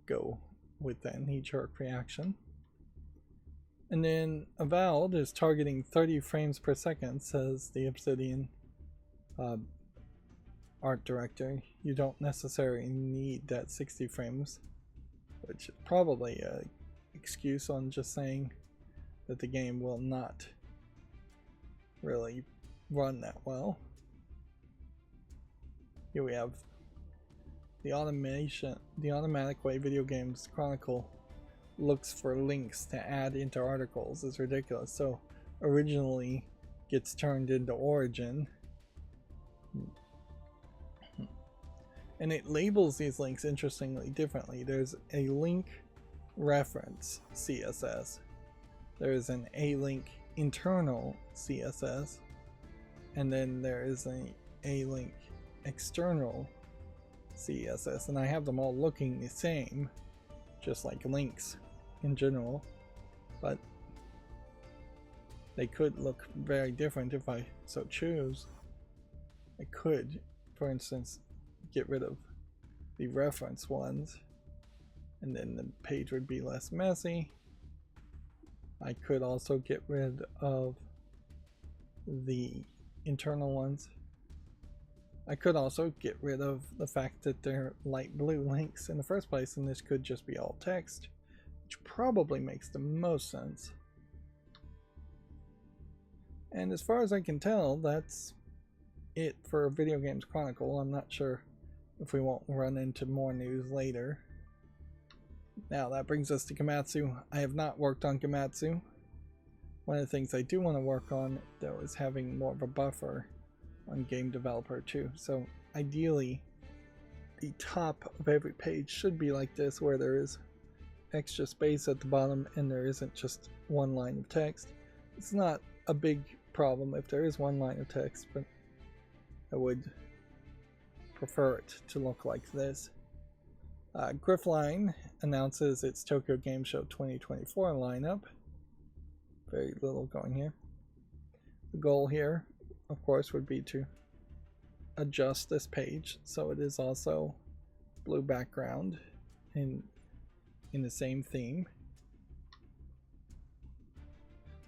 go with that knee-jerk reaction. And then Avowed is targeting 30 frames per second, says the Obsidian art director. You don't necessarily need that 60 frames, which is probably an excuse on just saying that the game will not really run that well. Here we have the automatic way video games Chronicle looks for links to add into articles is ridiculous. So originally gets turned into Origin, and it labels these links interestingly differently. There's a link reference CSS, there's an A-link internal CSS, and then there is a A-link external CSS, and I have them all looking the same, just like links in general, but they could look very different if I so choose. I could, for instance, get rid of the reference ones, and then the page would be less messy. I could also get rid of the internal ones. I could also get rid of the fact that they're light blue links in the first place, and this could just be all text, which probably makes the most sense. And as far as I can tell, that's it for Video Games Chronicle. I'm not sure if we won't run into more news later. Now that brings us to Gematsu. I have not worked on Gematsu. One of the things I do want to work on, though, is having more of a buffer on Game Developer too. So ideally, the top of every page should be like this, where there is extra space at the bottom and there isn't just one line of text. It's not a big problem if there is one line of text, but I would prefer it to look like this. Griffline announces its Tokyo Game Show 2024 lineup. Very little going here. The goal here, of course, would be to adjust this page so it is also blue background in the same theme.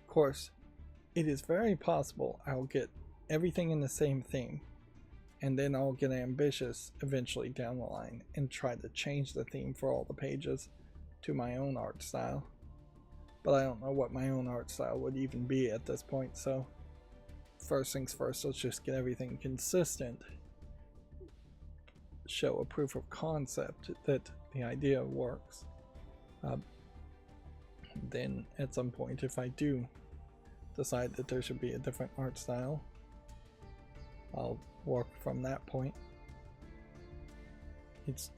Of course, it is very possible I'll get everything in the same theme, and then I'll get ambitious eventually down the line and try to change the theme for all the pages to my own art style. But I don't know what my own art style would even be at this point, so first things first, let's just get everything consistent. Show a proof of concept that the idea works. Then at some point, if I do decide that there should be a different art style, I'll work from that point.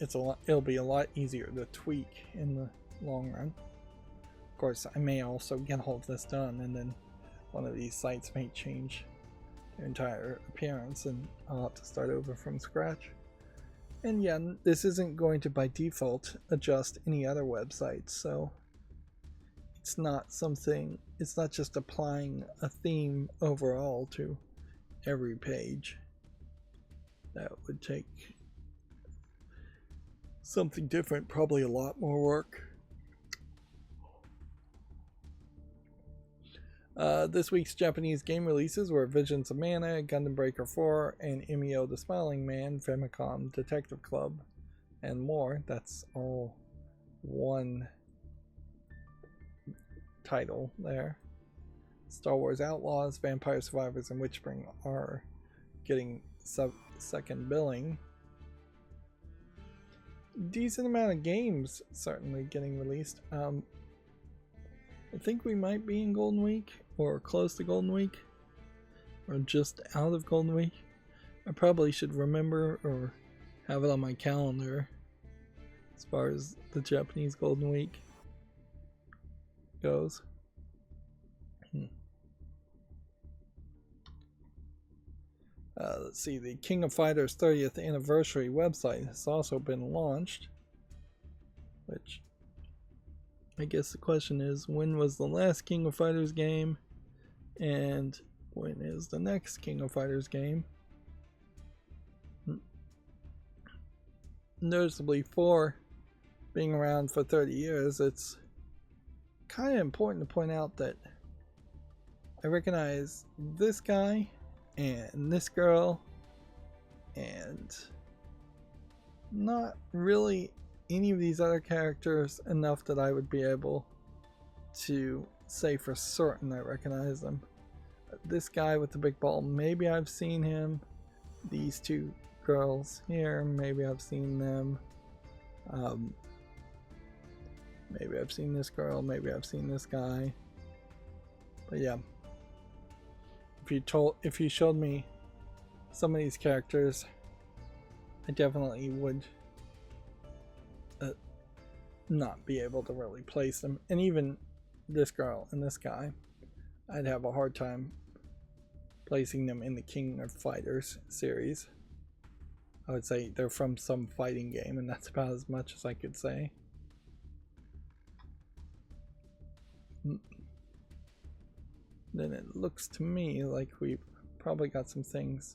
It'll be a lot easier to tweak in the long run. Of course, I may also get all of this done, and then one of these sites may change their entire appearance, and I'll have to start over from scratch. And yeah, this isn't going to by default adjust any other websites, so it's not just applying a theme overall to every page. That would take something different, probably a lot more work. This week's Japanese game releases were Visions of Mana, Gundam Breaker 4, and Imio the Smiling Man, Famicom Detective Club, and more. That's all one title there. Star Wars Outlaws, Vampire Survivors, and Witchspring are getting second billing. Decent amount of games certainly getting released. I think we might be in Golden Week, or close to Golden Week, or just out of Golden Week. I probably should remember or have it on my calendar as far as the Japanese Golden Week goes. Let's see, the King of Fighters 30th anniversary website has also been launched, which I guess the question is, when was the last King of Fighters game, and when is the next King of Fighters game? Noticeably, for being around for 30 years, it's kind of important to point out that I recognize this guy and this girl, and not really any of these other characters enough that I would be able to say for certain I recognize them. This guy with the big ball, maybe I've seen him. These two girls here, maybe I've seen them. Maybe I've seen this girl, maybe I've seen this guy. But yeah, if you showed me some of these characters, I definitely would not be able to really place them. And even this girl and this guy, I'd have a hard time placing them in the King of Fighters series. I would say they're from some fighting game, and that's about as much as I could say. Then it looks to me like we've probably got some things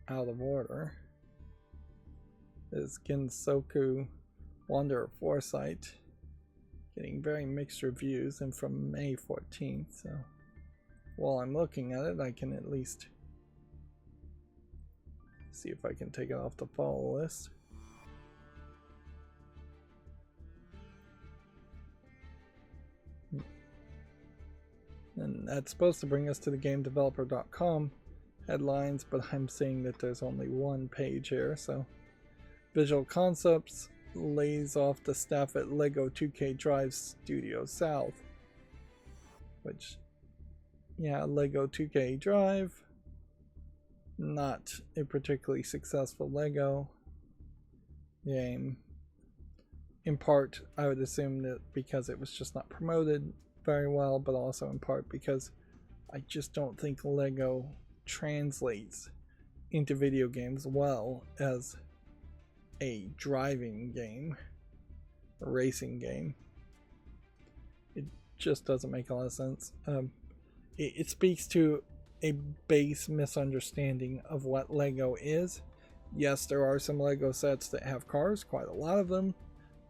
out of order. Is Gensoku Wanderer Foresight getting very mixed reviews, and from May 14th, so while I'm looking at it, I can at least see if I can take it off the follow list. And that's supposed to bring us to the GameDeveloper.com headlines, but I'm seeing that there's only one page here. So Visual Concepts lays off the staff at Lego 2K Drive Studio South, which, yeah, Lego 2K Drive, not a particularly successful Lego game. In part, I would assume that because it was just not promoted very well, but also in part because I just don't think Lego translates into video games well as a driving game, a racing game. It just doesn't make a lot of sense. It speaks to a base misunderstanding of what Lego is. Yes, there are some Lego sets that have cars, quite a lot of them,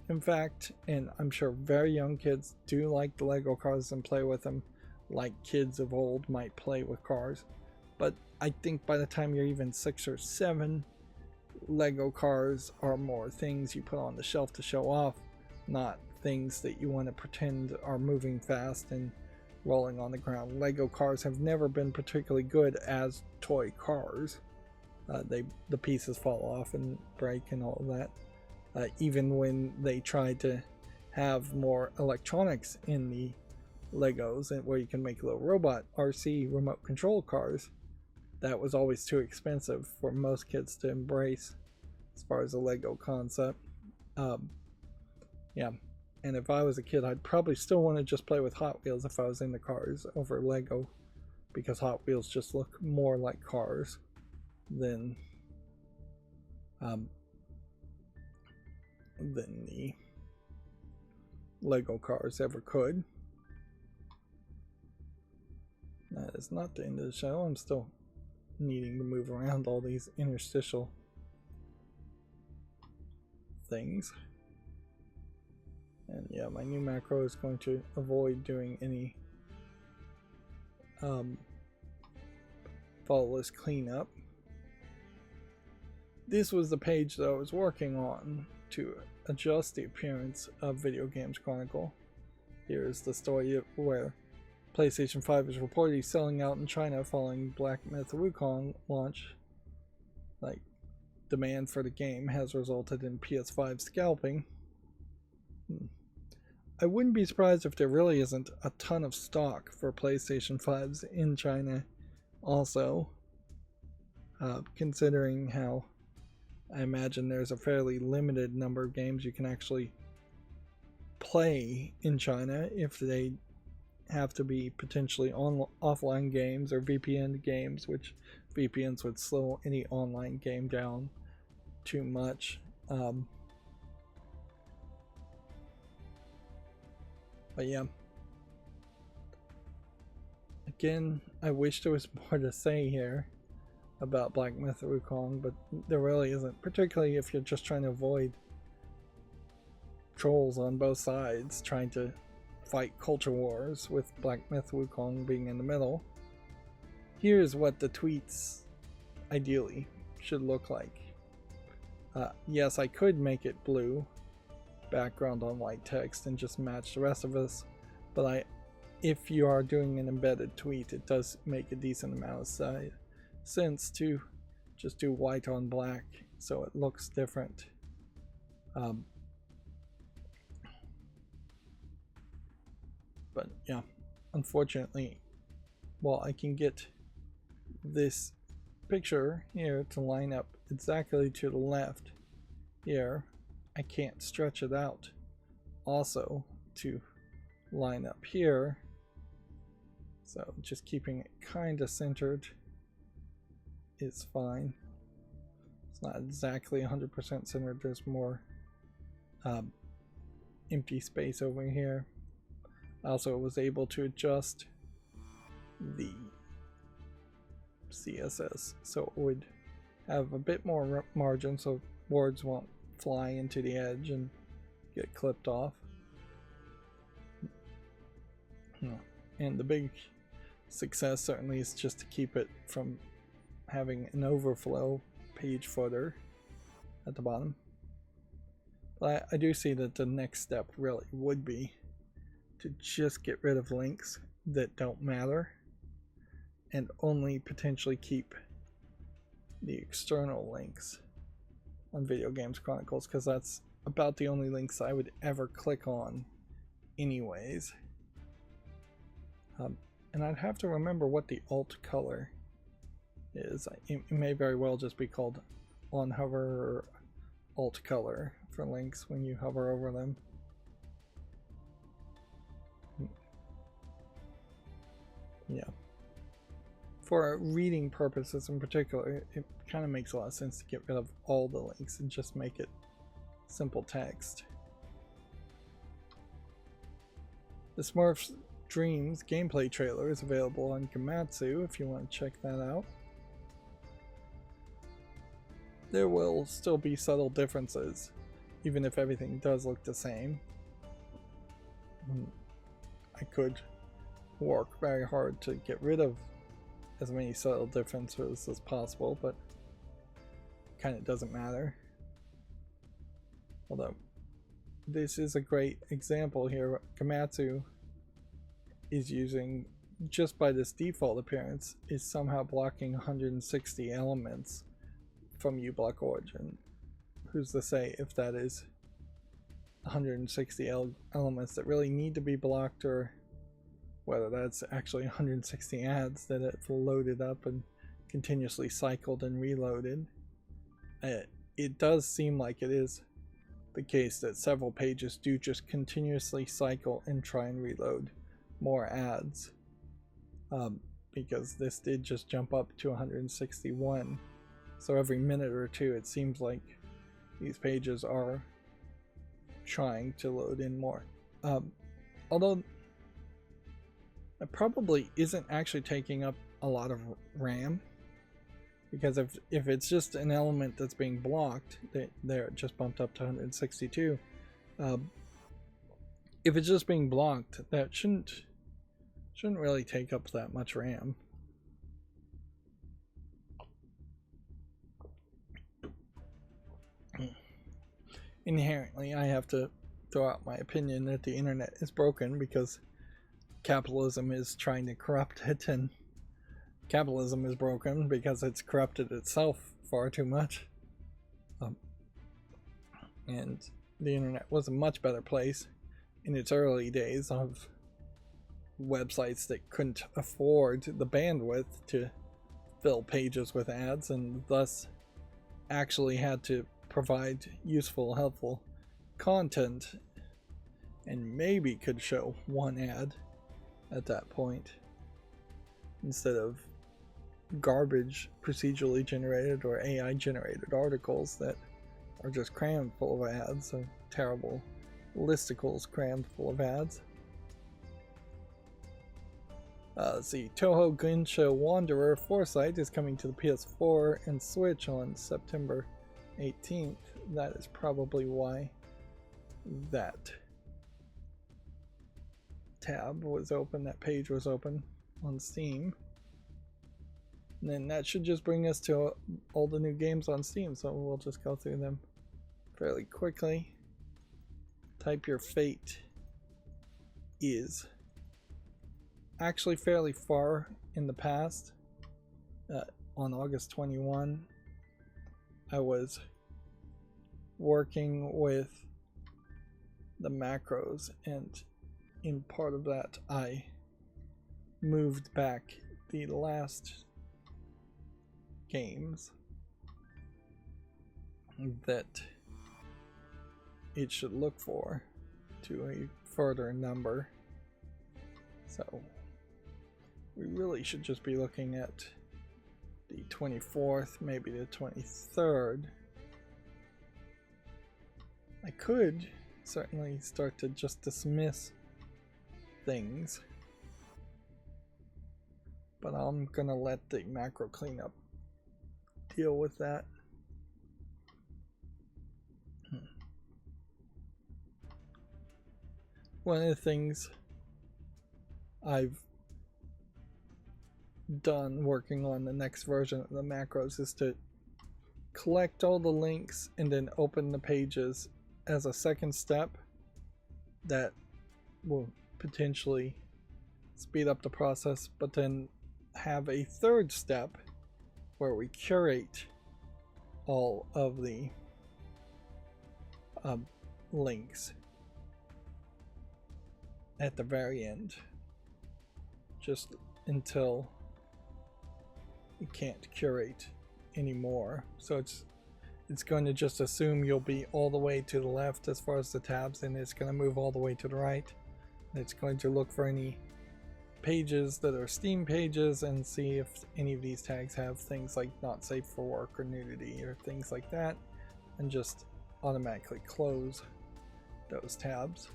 in fact, and I'm sure very young kids do like the Lego cars and play with them like kids of old might play with cars. But I think by the time you're even 6 or 7, Lego cars are more things you put on the shelf to show off, not things that you want to pretend are moving fast and rolling on the ground. Lego cars have never been particularly good as toy cars. The pieces fall off and break and all of that. Even when they tried to have more electronics in the Legos, and where you can make little robot RC remote control cars, that was always too expensive for most kids to embrace as far as a Lego concept. Yeah, and if I was a kid, I'd probably still want to just play with Hot Wheels if I was in the cars over Lego, because Hot Wheels just look more like cars than the Lego cars ever could. That is not the end of the show. I'm still needing to move around all these interstitial things. And yeah, my new macro is going to avoid doing any faultless cleanup. This was the page that I was working on to adjust the appearance of Video Games Chronicle. Here's the story where PlayStation 5 is reportedly selling out in China following Black Myth Wukong launch. Like, demand for the game has resulted in PS5 scalping. I wouldn't be surprised if there really isn't a ton of stock for PlayStation 5s in China also, considering how I imagine there's a fairly limited number of games you can actually play in China if they have to be potentially offline games or VPN games, which VPNs would slow any online game down too much. But yeah, again, I wish there was more to say here about Black Myth Wukong, but there really isn't, particularly if you're just trying to avoid trolls on both sides trying to fight culture wars with Black Myth Wukong being in the middle. Here's what the tweets ideally should look like. Yes, I could make it blue background on white text and just match the rest of us, but if you are doing an embedded tweet, it does make a decent amount of sense to just do white on black so it looks different. But yeah, unfortunately, while I can get this picture here to line up exactly to the left here, I can't stretch it out also to line up here. So just keeping it kind of centered is fine. It's not exactly 100% centered. There's more empty space over here. I also was able to adjust the CSS so it would have a bit more margin so words won't fly into the edge and get clipped off. And the big success certainly is just to keep it from having an overflow page footer at the bottom. But I do see that the next step really would be to just get rid of links that don't matter and only potentially keep the external links on Video Games Chronicles, because that's about the only links I would ever click on anyways. And I'd have to remember what the alt color is. It may very well just be called on hover or alt color for links when you hover over them. Yeah. for reading purposes in particular, it kind of makes a lot of sense to get rid of all the links and just make it simple text. The Smurfs Dreams gameplay trailer is available on Gematsu if you want to check that out. There will still be subtle differences, even if everything does look the same. I could work very hard to get rid of as many subtle differences as possible, but kind of doesn't matter. Although this is a great example here. Gematsu is using, just by this default appearance, is somehow blocking 160 elements from uBlock origin. Who's to say if that is 160 elements that really need to be blocked, or whether that's actually 160 ads that have loaded up and continuously cycled and reloaded. It does seem like it is the case that several pages do just continuously cycle and try and reload more ads, because this did just jump up to 161. So every minute or two it seems like these pages are trying to load in more. Although it probably isn't actually taking up a lot of RAM, because if it's just an element that's being blocked, there it just bumped up to 162. If it's just being blocked, that shouldn't really take up that much RAM. Inherently, I have to throw out my opinion that the internet is broken because capitalism is trying to corrupt it, and capitalism is broken because it's corrupted itself far too much. And the internet was a much better place in its early days of websites that couldn't afford the bandwidth to fill pages with ads, and thus actually had to provide useful, helpful content, and maybe could show one ad at that point instead of garbage procedurally generated or AI generated articles that are just crammed full of ads, or terrible listicles crammed full of ads. The Toho Gensho Wanderer Foresight is coming to the PS4 and Switch on September 18th. That is probably why that tab was open, that page was open on Steam. And then that should just bring us to all the new games on Steam, so we'll just go through them fairly quickly. Type Your Fate is actually fairly far in the past. On August 21, I was working with the macros, and in part of that I moved back the last games that it should look for to a further number. So we really should just be looking at the 24th, maybe the 23rd. I could certainly start to just dismiss things, but I'm gonna let the macro cleanup deal with that. One of the things I've done working on the next version of the macros is to collect all the links and then open the pages as a second step that will potentially speed up the process, but then have a third step where we curate all of the links at the very end, just until you can't curate anymore. So it's going to just assume you'll be all the way to the left as far as the tabs, and it's going to move all the way to the right. And it's going to look for any pages that are Steam pages and see if any of these tags have things like not safe for work or nudity or things like that, and just automatically close those tabs.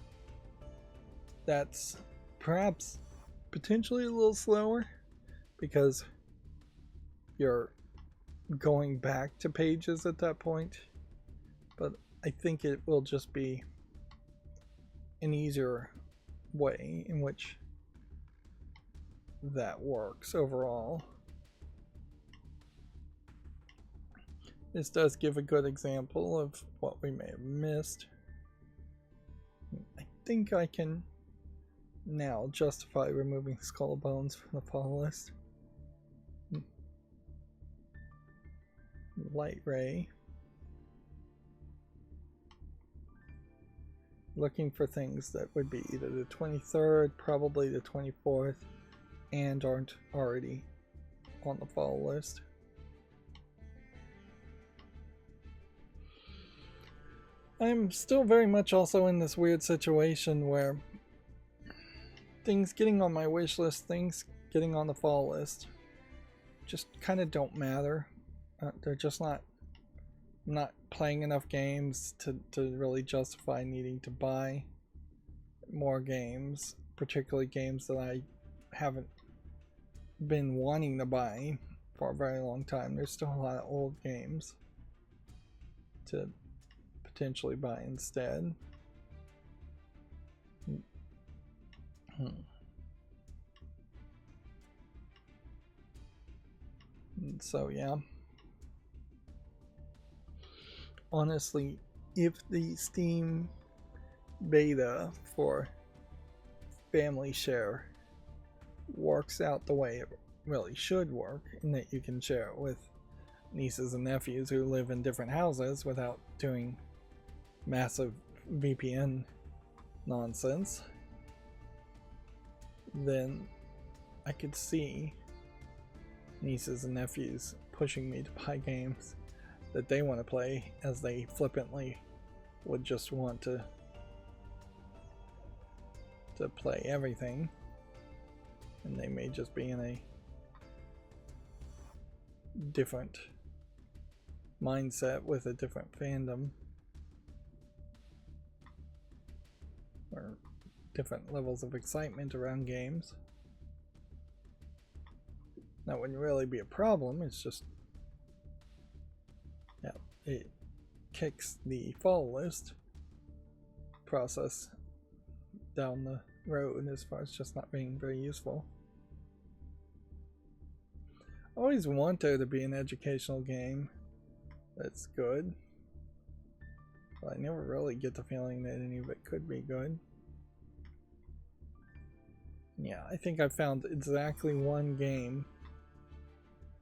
That's perhaps potentially a little slower because you're going back to pages at that point, but I think it will just be an easier way in which that works overall. This does give a good example of what we may have missed. I think I can now justify removing Skull Bones from the follow list. Light Ray. Looking for things that would be either the 23rd, probably the 24th, and aren't already on the follow list. I'm still very much also in this weird situation where things getting on my wish list, things getting on the follow list just kind of don't matter. They're just not playing enough games to really justify needing to buy more games, particularly games that I haven't been wanting to buy for a very long time. There's still a lot of old games to potentially buy instead. So yeah, honestly, if the Steam beta for family share works out the way it really should work, in that you can share it with nieces and nephews who live in different houses without doing massive VPN nonsense, then I could see nieces and nephews pushing me to buy games that they want to play, as they flippantly would just want to play everything, and they may just be in a different mindset with a different fandom or different levels of excitement around games. That wouldn't really be a problem. It's just, yeah, it kicks the follow list process down the road as far as just not being very useful. I always want there to be an educational game that's good, but I never really get the feeling that any of it could be good. Yeah, I think I found exactly one game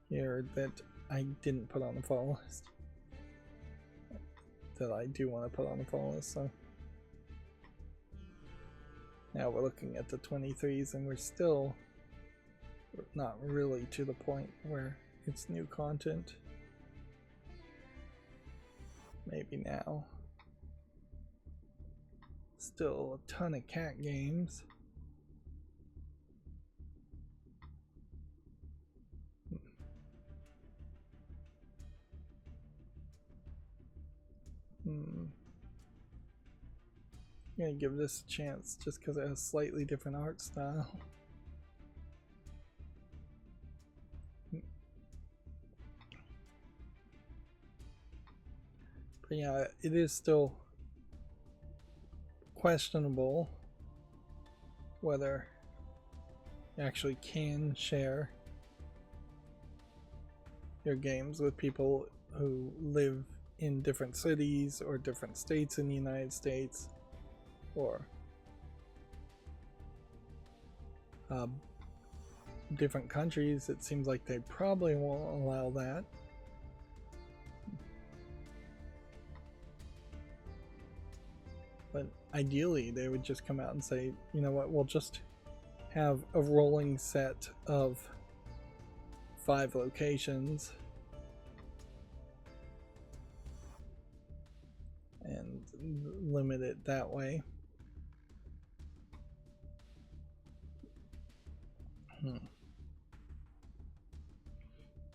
here that I didn't put on the follow list that I do want to put on the follow list. So now we're looking at the 23s and we're still not really to the point where it's new content. Maybe now. Still a ton of cat games. I'm gonna give this a chance just because it has slightly different art style. But yeah, it is still questionable whether you actually can share your games with people who live in different cities or different states in the United States, or different countries. It seems like they probably won't allow that. But ideally they would just come out and say, you know what, we'll just have a rolling set of 5 locations and limit it that way.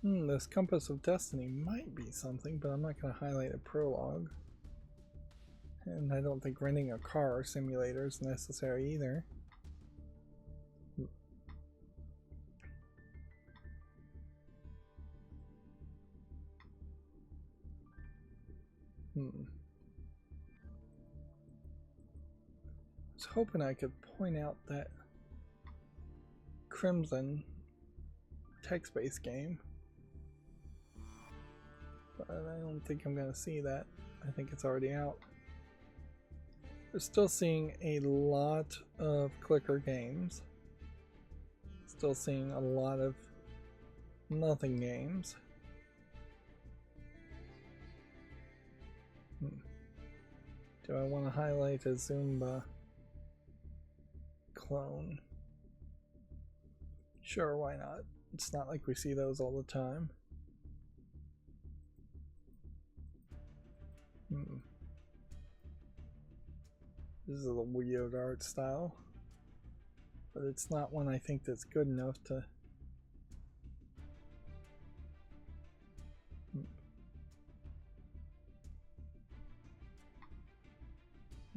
This Compass of Destiny might be something, but I'm not going to highlight a prologue. And I don't think renting a car simulator is necessary either. I was hoping I could point out that Crimson text-based game, but I don't think I'm going to see that. I think it's already out. We're still seeing a lot of clicker games. Still seeing a lot of nothing games. Do I want to highlight a Zumba clone? Sure, why not? It's not like we see those all the time. This is a weird art style, but it's not one I think that's good enough to...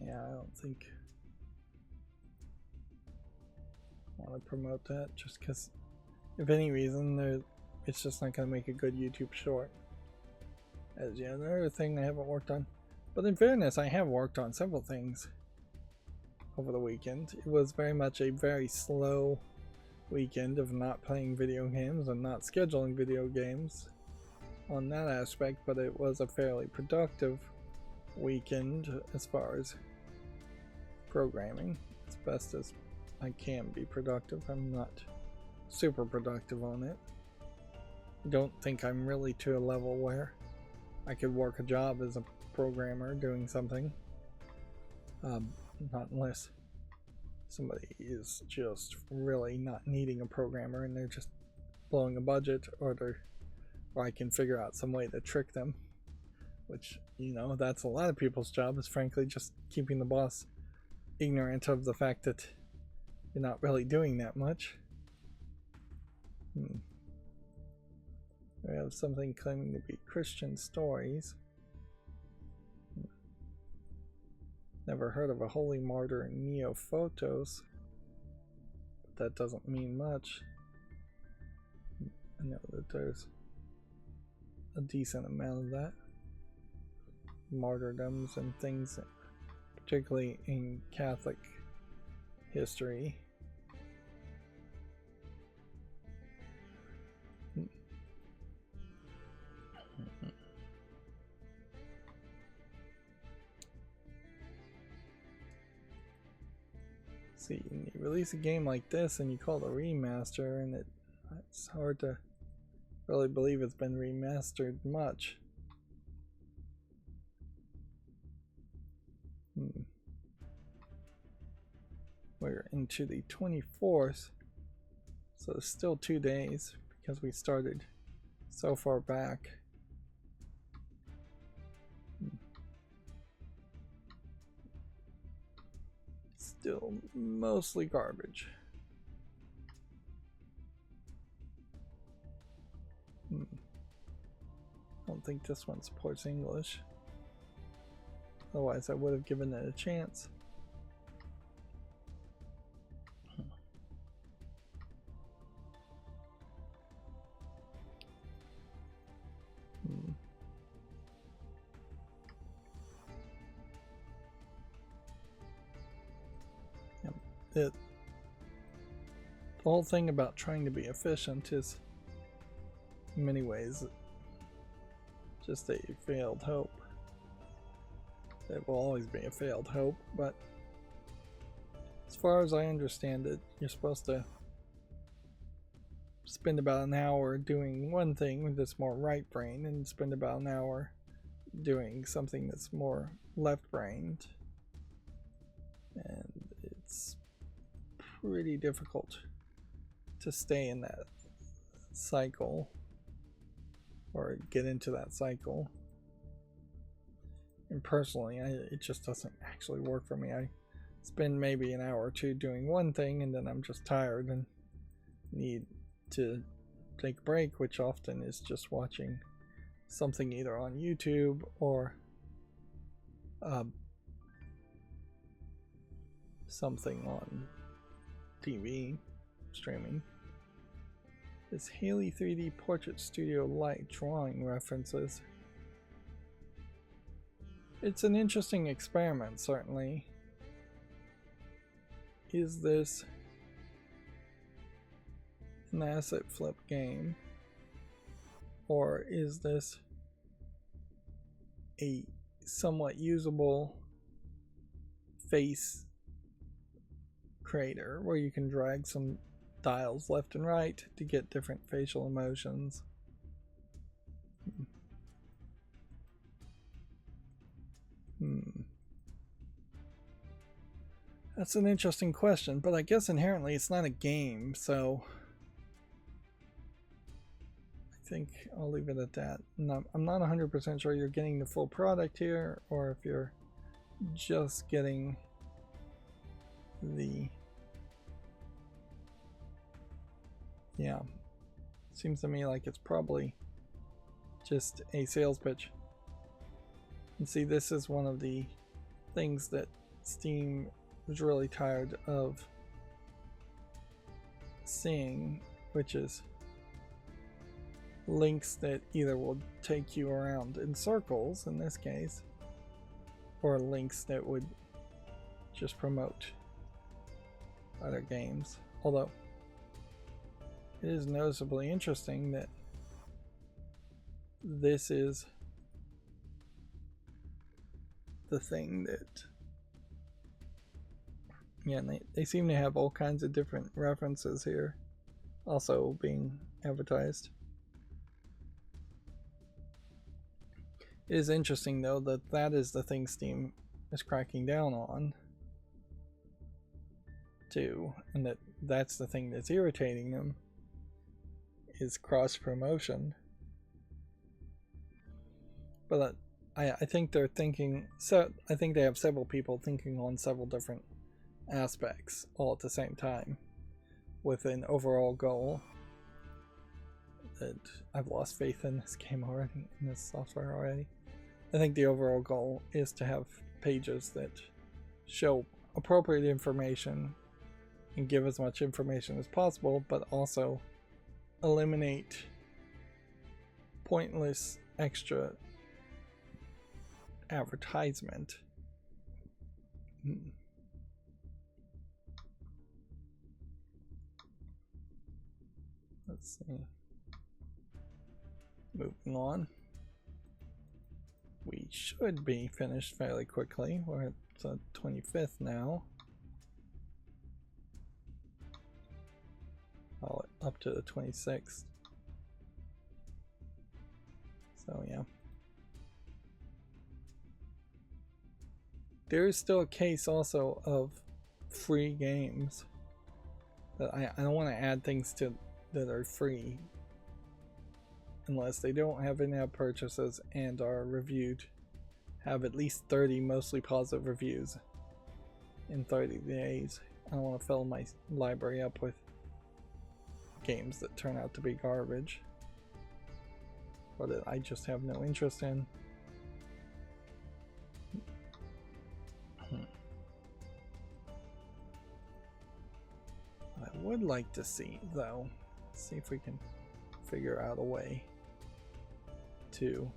Yeah, I don't think I want to promote that, just because if any reason it's just not going to make a good YouTube short. As yet, another thing I haven't worked on, but in fairness, I have worked on several things over the weekend. It was very much a very slow weekend of not playing video games and not scheduling video games on that aspect, but it was a fairly productive weekend as far as programming, as best as I can be productive. I'm not super productive on it. I don't think I'm really to a level where I could work a job as a programmer doing something. Not unless somebody is just really not needing a programmer and they're just blowing a budget, or I can figure out some way to trick them, which, you know, that's a lot of people's job, is frankly just keeping the boss ignorant of the fact that you're not really doing that much. We have something claiming to be Christian stories. Never heard of a holy martyr in Neo-Photos, but that doesn't mean much. I know that there's a decent amount of that. Martyrdoms and things, particularly in Catholic history. See, you release a game like this and you call it a remaster, and it's hard to really believe it's been remastered much. We're into the 24th, so it's still 2 days because we started so far back. Still mostly garbage. I don't think this one supports English. Otherwise I would have given it a chance. The whole thing about trying to be efficient is, in many ways, just a failed hope. It will always be a failed hope, but as far as I understand it, you're supposed to spend about an hour doing one thing that's more right brain, and spend about an hour doing something that's more left brained. And it's pretty difficult to stay in that cycle or get into that cycle. And personally, it just doesn't actually work for me. I spend maybe an hour or two doing one thing and then I'm just tired and need to take a break, which often is just watching something either on YouTube or something on TV streaming. This Haley 3D Portrait Studio Light drawing references. It's an interesting experiment, certainly. Is this an asset flip game, or is this a somewhat usable face creator where you can drag some dials left and right to get different facial emotions? That's an interesting question, but I guess inherently it's not a game, so I think I'll leave it at that. No, I'm not 100% sure you're getting the full product here, or if you're just getting the... Yeah, seems to me like it's probably just a sales pitch. And see, this is one of the things that Steam was really tired of seeing, which is links that either will take you around in circles in this case, or links that would just promote other games. Although it is noticeably interesting that this is the thing that, yeah, they seem to have all kinds of different references here also being advertised. It is interesting though that that is the thing Steam is cracking down on too, and that's the thing that's irritating them, is cross promotion. But I think they're thinking, so I think they have several people thinking on several different aspects all at the same time with an overall goal that I've lost faith in this game already, in this software already. I think the overall goal is to have pages that show appropriate information and give as much information as possible, but also eliminate pointless extra advertisement. Let's see. Moving on. We should be finished fairly quickly. We're at the 25th now. Oh, up to the 26th. So yeah. There is still a case also of free games. That I don't want to add things to that are free unless they don't have in-app purchases and are reviewed, have at least 30 mostly positive reviews in 30 days. I don't want to fill my library up with games that turn out to be garbage or that I just have no interest in. I would like to see, though, see if we can figure out a way to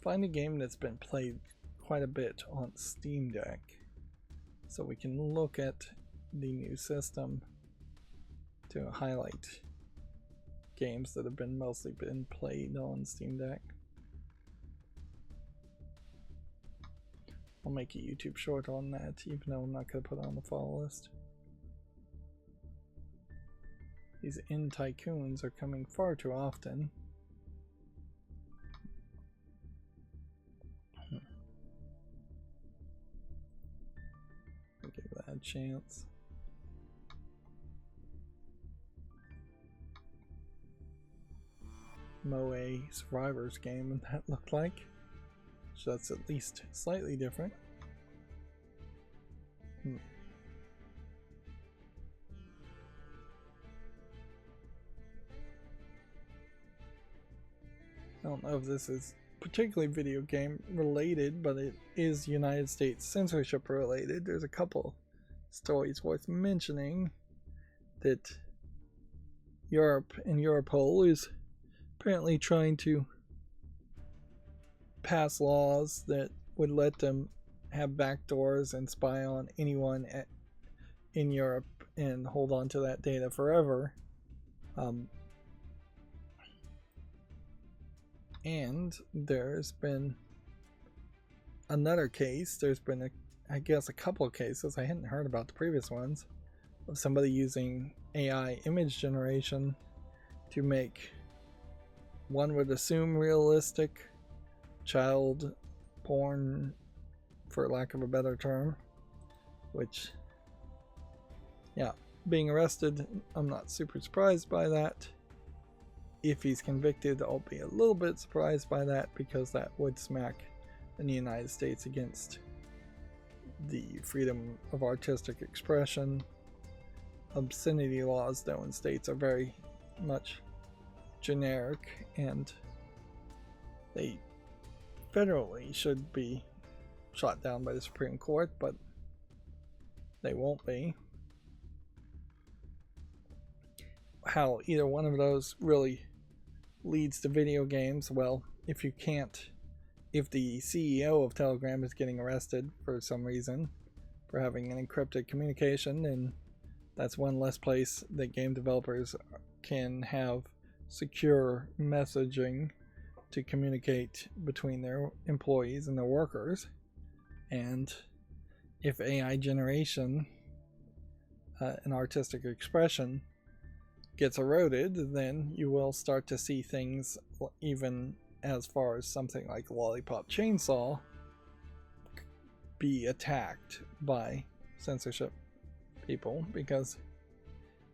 find a game that's been played quite a bit on Steam Deck so we can look at the new system to highlight games that have been mostly been played on Steam Deck. I'll make a YouTube short on that, even though I'm not going to put it on the follow list. These in tycoons are coming far too often. I'll give that a chance. Moe Survivors game, and that looked like. So that's at least slightly different. I don't know if this is particularly video game related, but it is United States censorship related. There's a couple stories worth mentioning that Europol is apparently trying to pass laws that would let them have backdoors and spy on anyone in Europe and hold on to that data forever. And there's been another case. There's been I guess a couple of cases, I hadn't heard about the previous ones, of somebody using AI image generation to make, one would assume, realistic child porn, for lack of a better term, which, yeah, being arrested, I'm not super surprised by that. If he's convicted, I'll be a little bit surprised by that, because that would smack in the United States against the freedom of artistic expression. Obscenity laws, though, in states are very much generic, and they federally should be shot down by the Supreme Court, but they won't be. How either one of those really leads to video games, well, if the CEO of Telegram is getting arrested for some reason for having an encrypted communication, then that's one less place that game developers can have secure messaging to communicate between their employees and their workers. And if AI generation and artistic expression gets eroded, then you will start to see things even as far as something like Lollipop Chainsaw be attacked by censorship people, because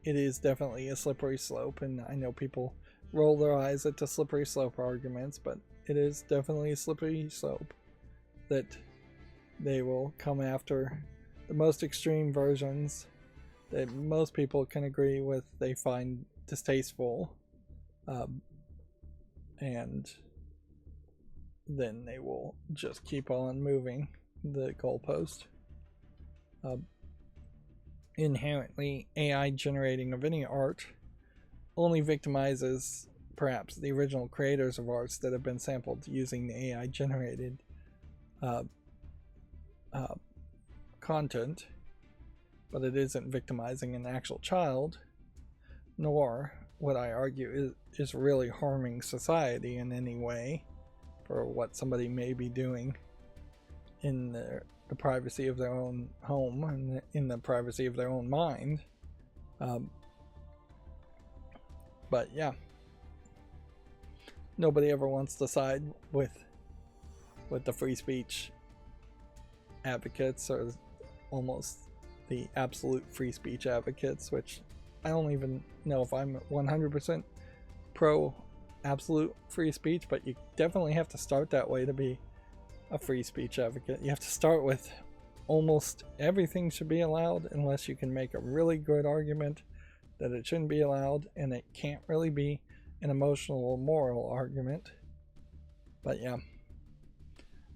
it is definitely a slippery slope. And I know people roll their eyes at the slippery slope arguments, but it is definitely a slippery slope that they will come after the most extreme versions that most people can agree with, they find distasteful, and then they will just keep on moving the goalpost. Inherently, AI generating of any art only victimizes perhaps the original creators of arts that have been sampled using the AI generated content, but it isn't victimizing an actual child, nor would I argue is really harming society in any way for what somebody may be doing in the privacy of their own home and in the privacy of their own mind. But yeah, nobody ever wants to side with the free speech advocates, or almost the absolute free speech advocates, which I don't even know if I'm 100% pro absolute free speech, but you definitely have to start that way to be a free speech advocate. You have to start with almost everything should be allowed, unless you can make a really good argument that it shouldn't be allowed, and it can't really be an emotional or moral argument. But yeah,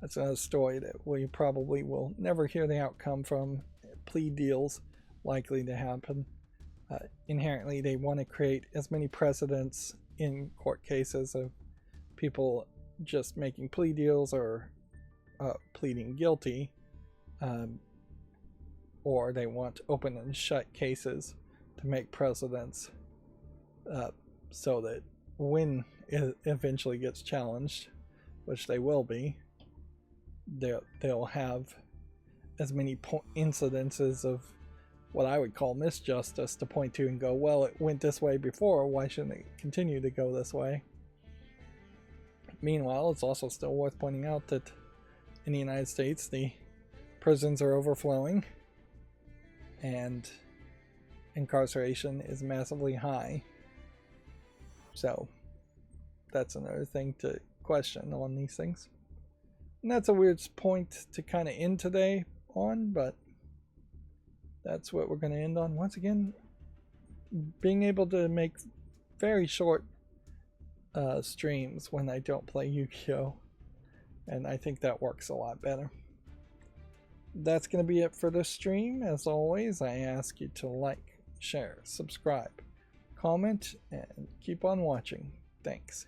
that's another story that we probably will never hear the outcome from. Plea deals likely to happen. Inherently, they want to create as many precedents in court cases of people just making plea deals or pleading guilty, or they want open and shut cases to make precedents, so that when it eventually gets challenged, which they will be, they'll have as many incidences of what I would call misjustice to point to and go, well, it went this way before, why shouldn't it continue to go this way? Meanwhile, it's also still worth pointing out that in the United States, the prisons are overflowing and incarceration is massively high. So that's another thing to question on these things. And that's a weird point to kind of end today on, but that's what we're going to end on. Once again, being able to make very short streams when I don't play Yu-Gi-Oh! And I think that works a lot better. That's going to be it for this stream. As always, I ask you to like, share, subscribe, comment, and keep on watching. Thanks.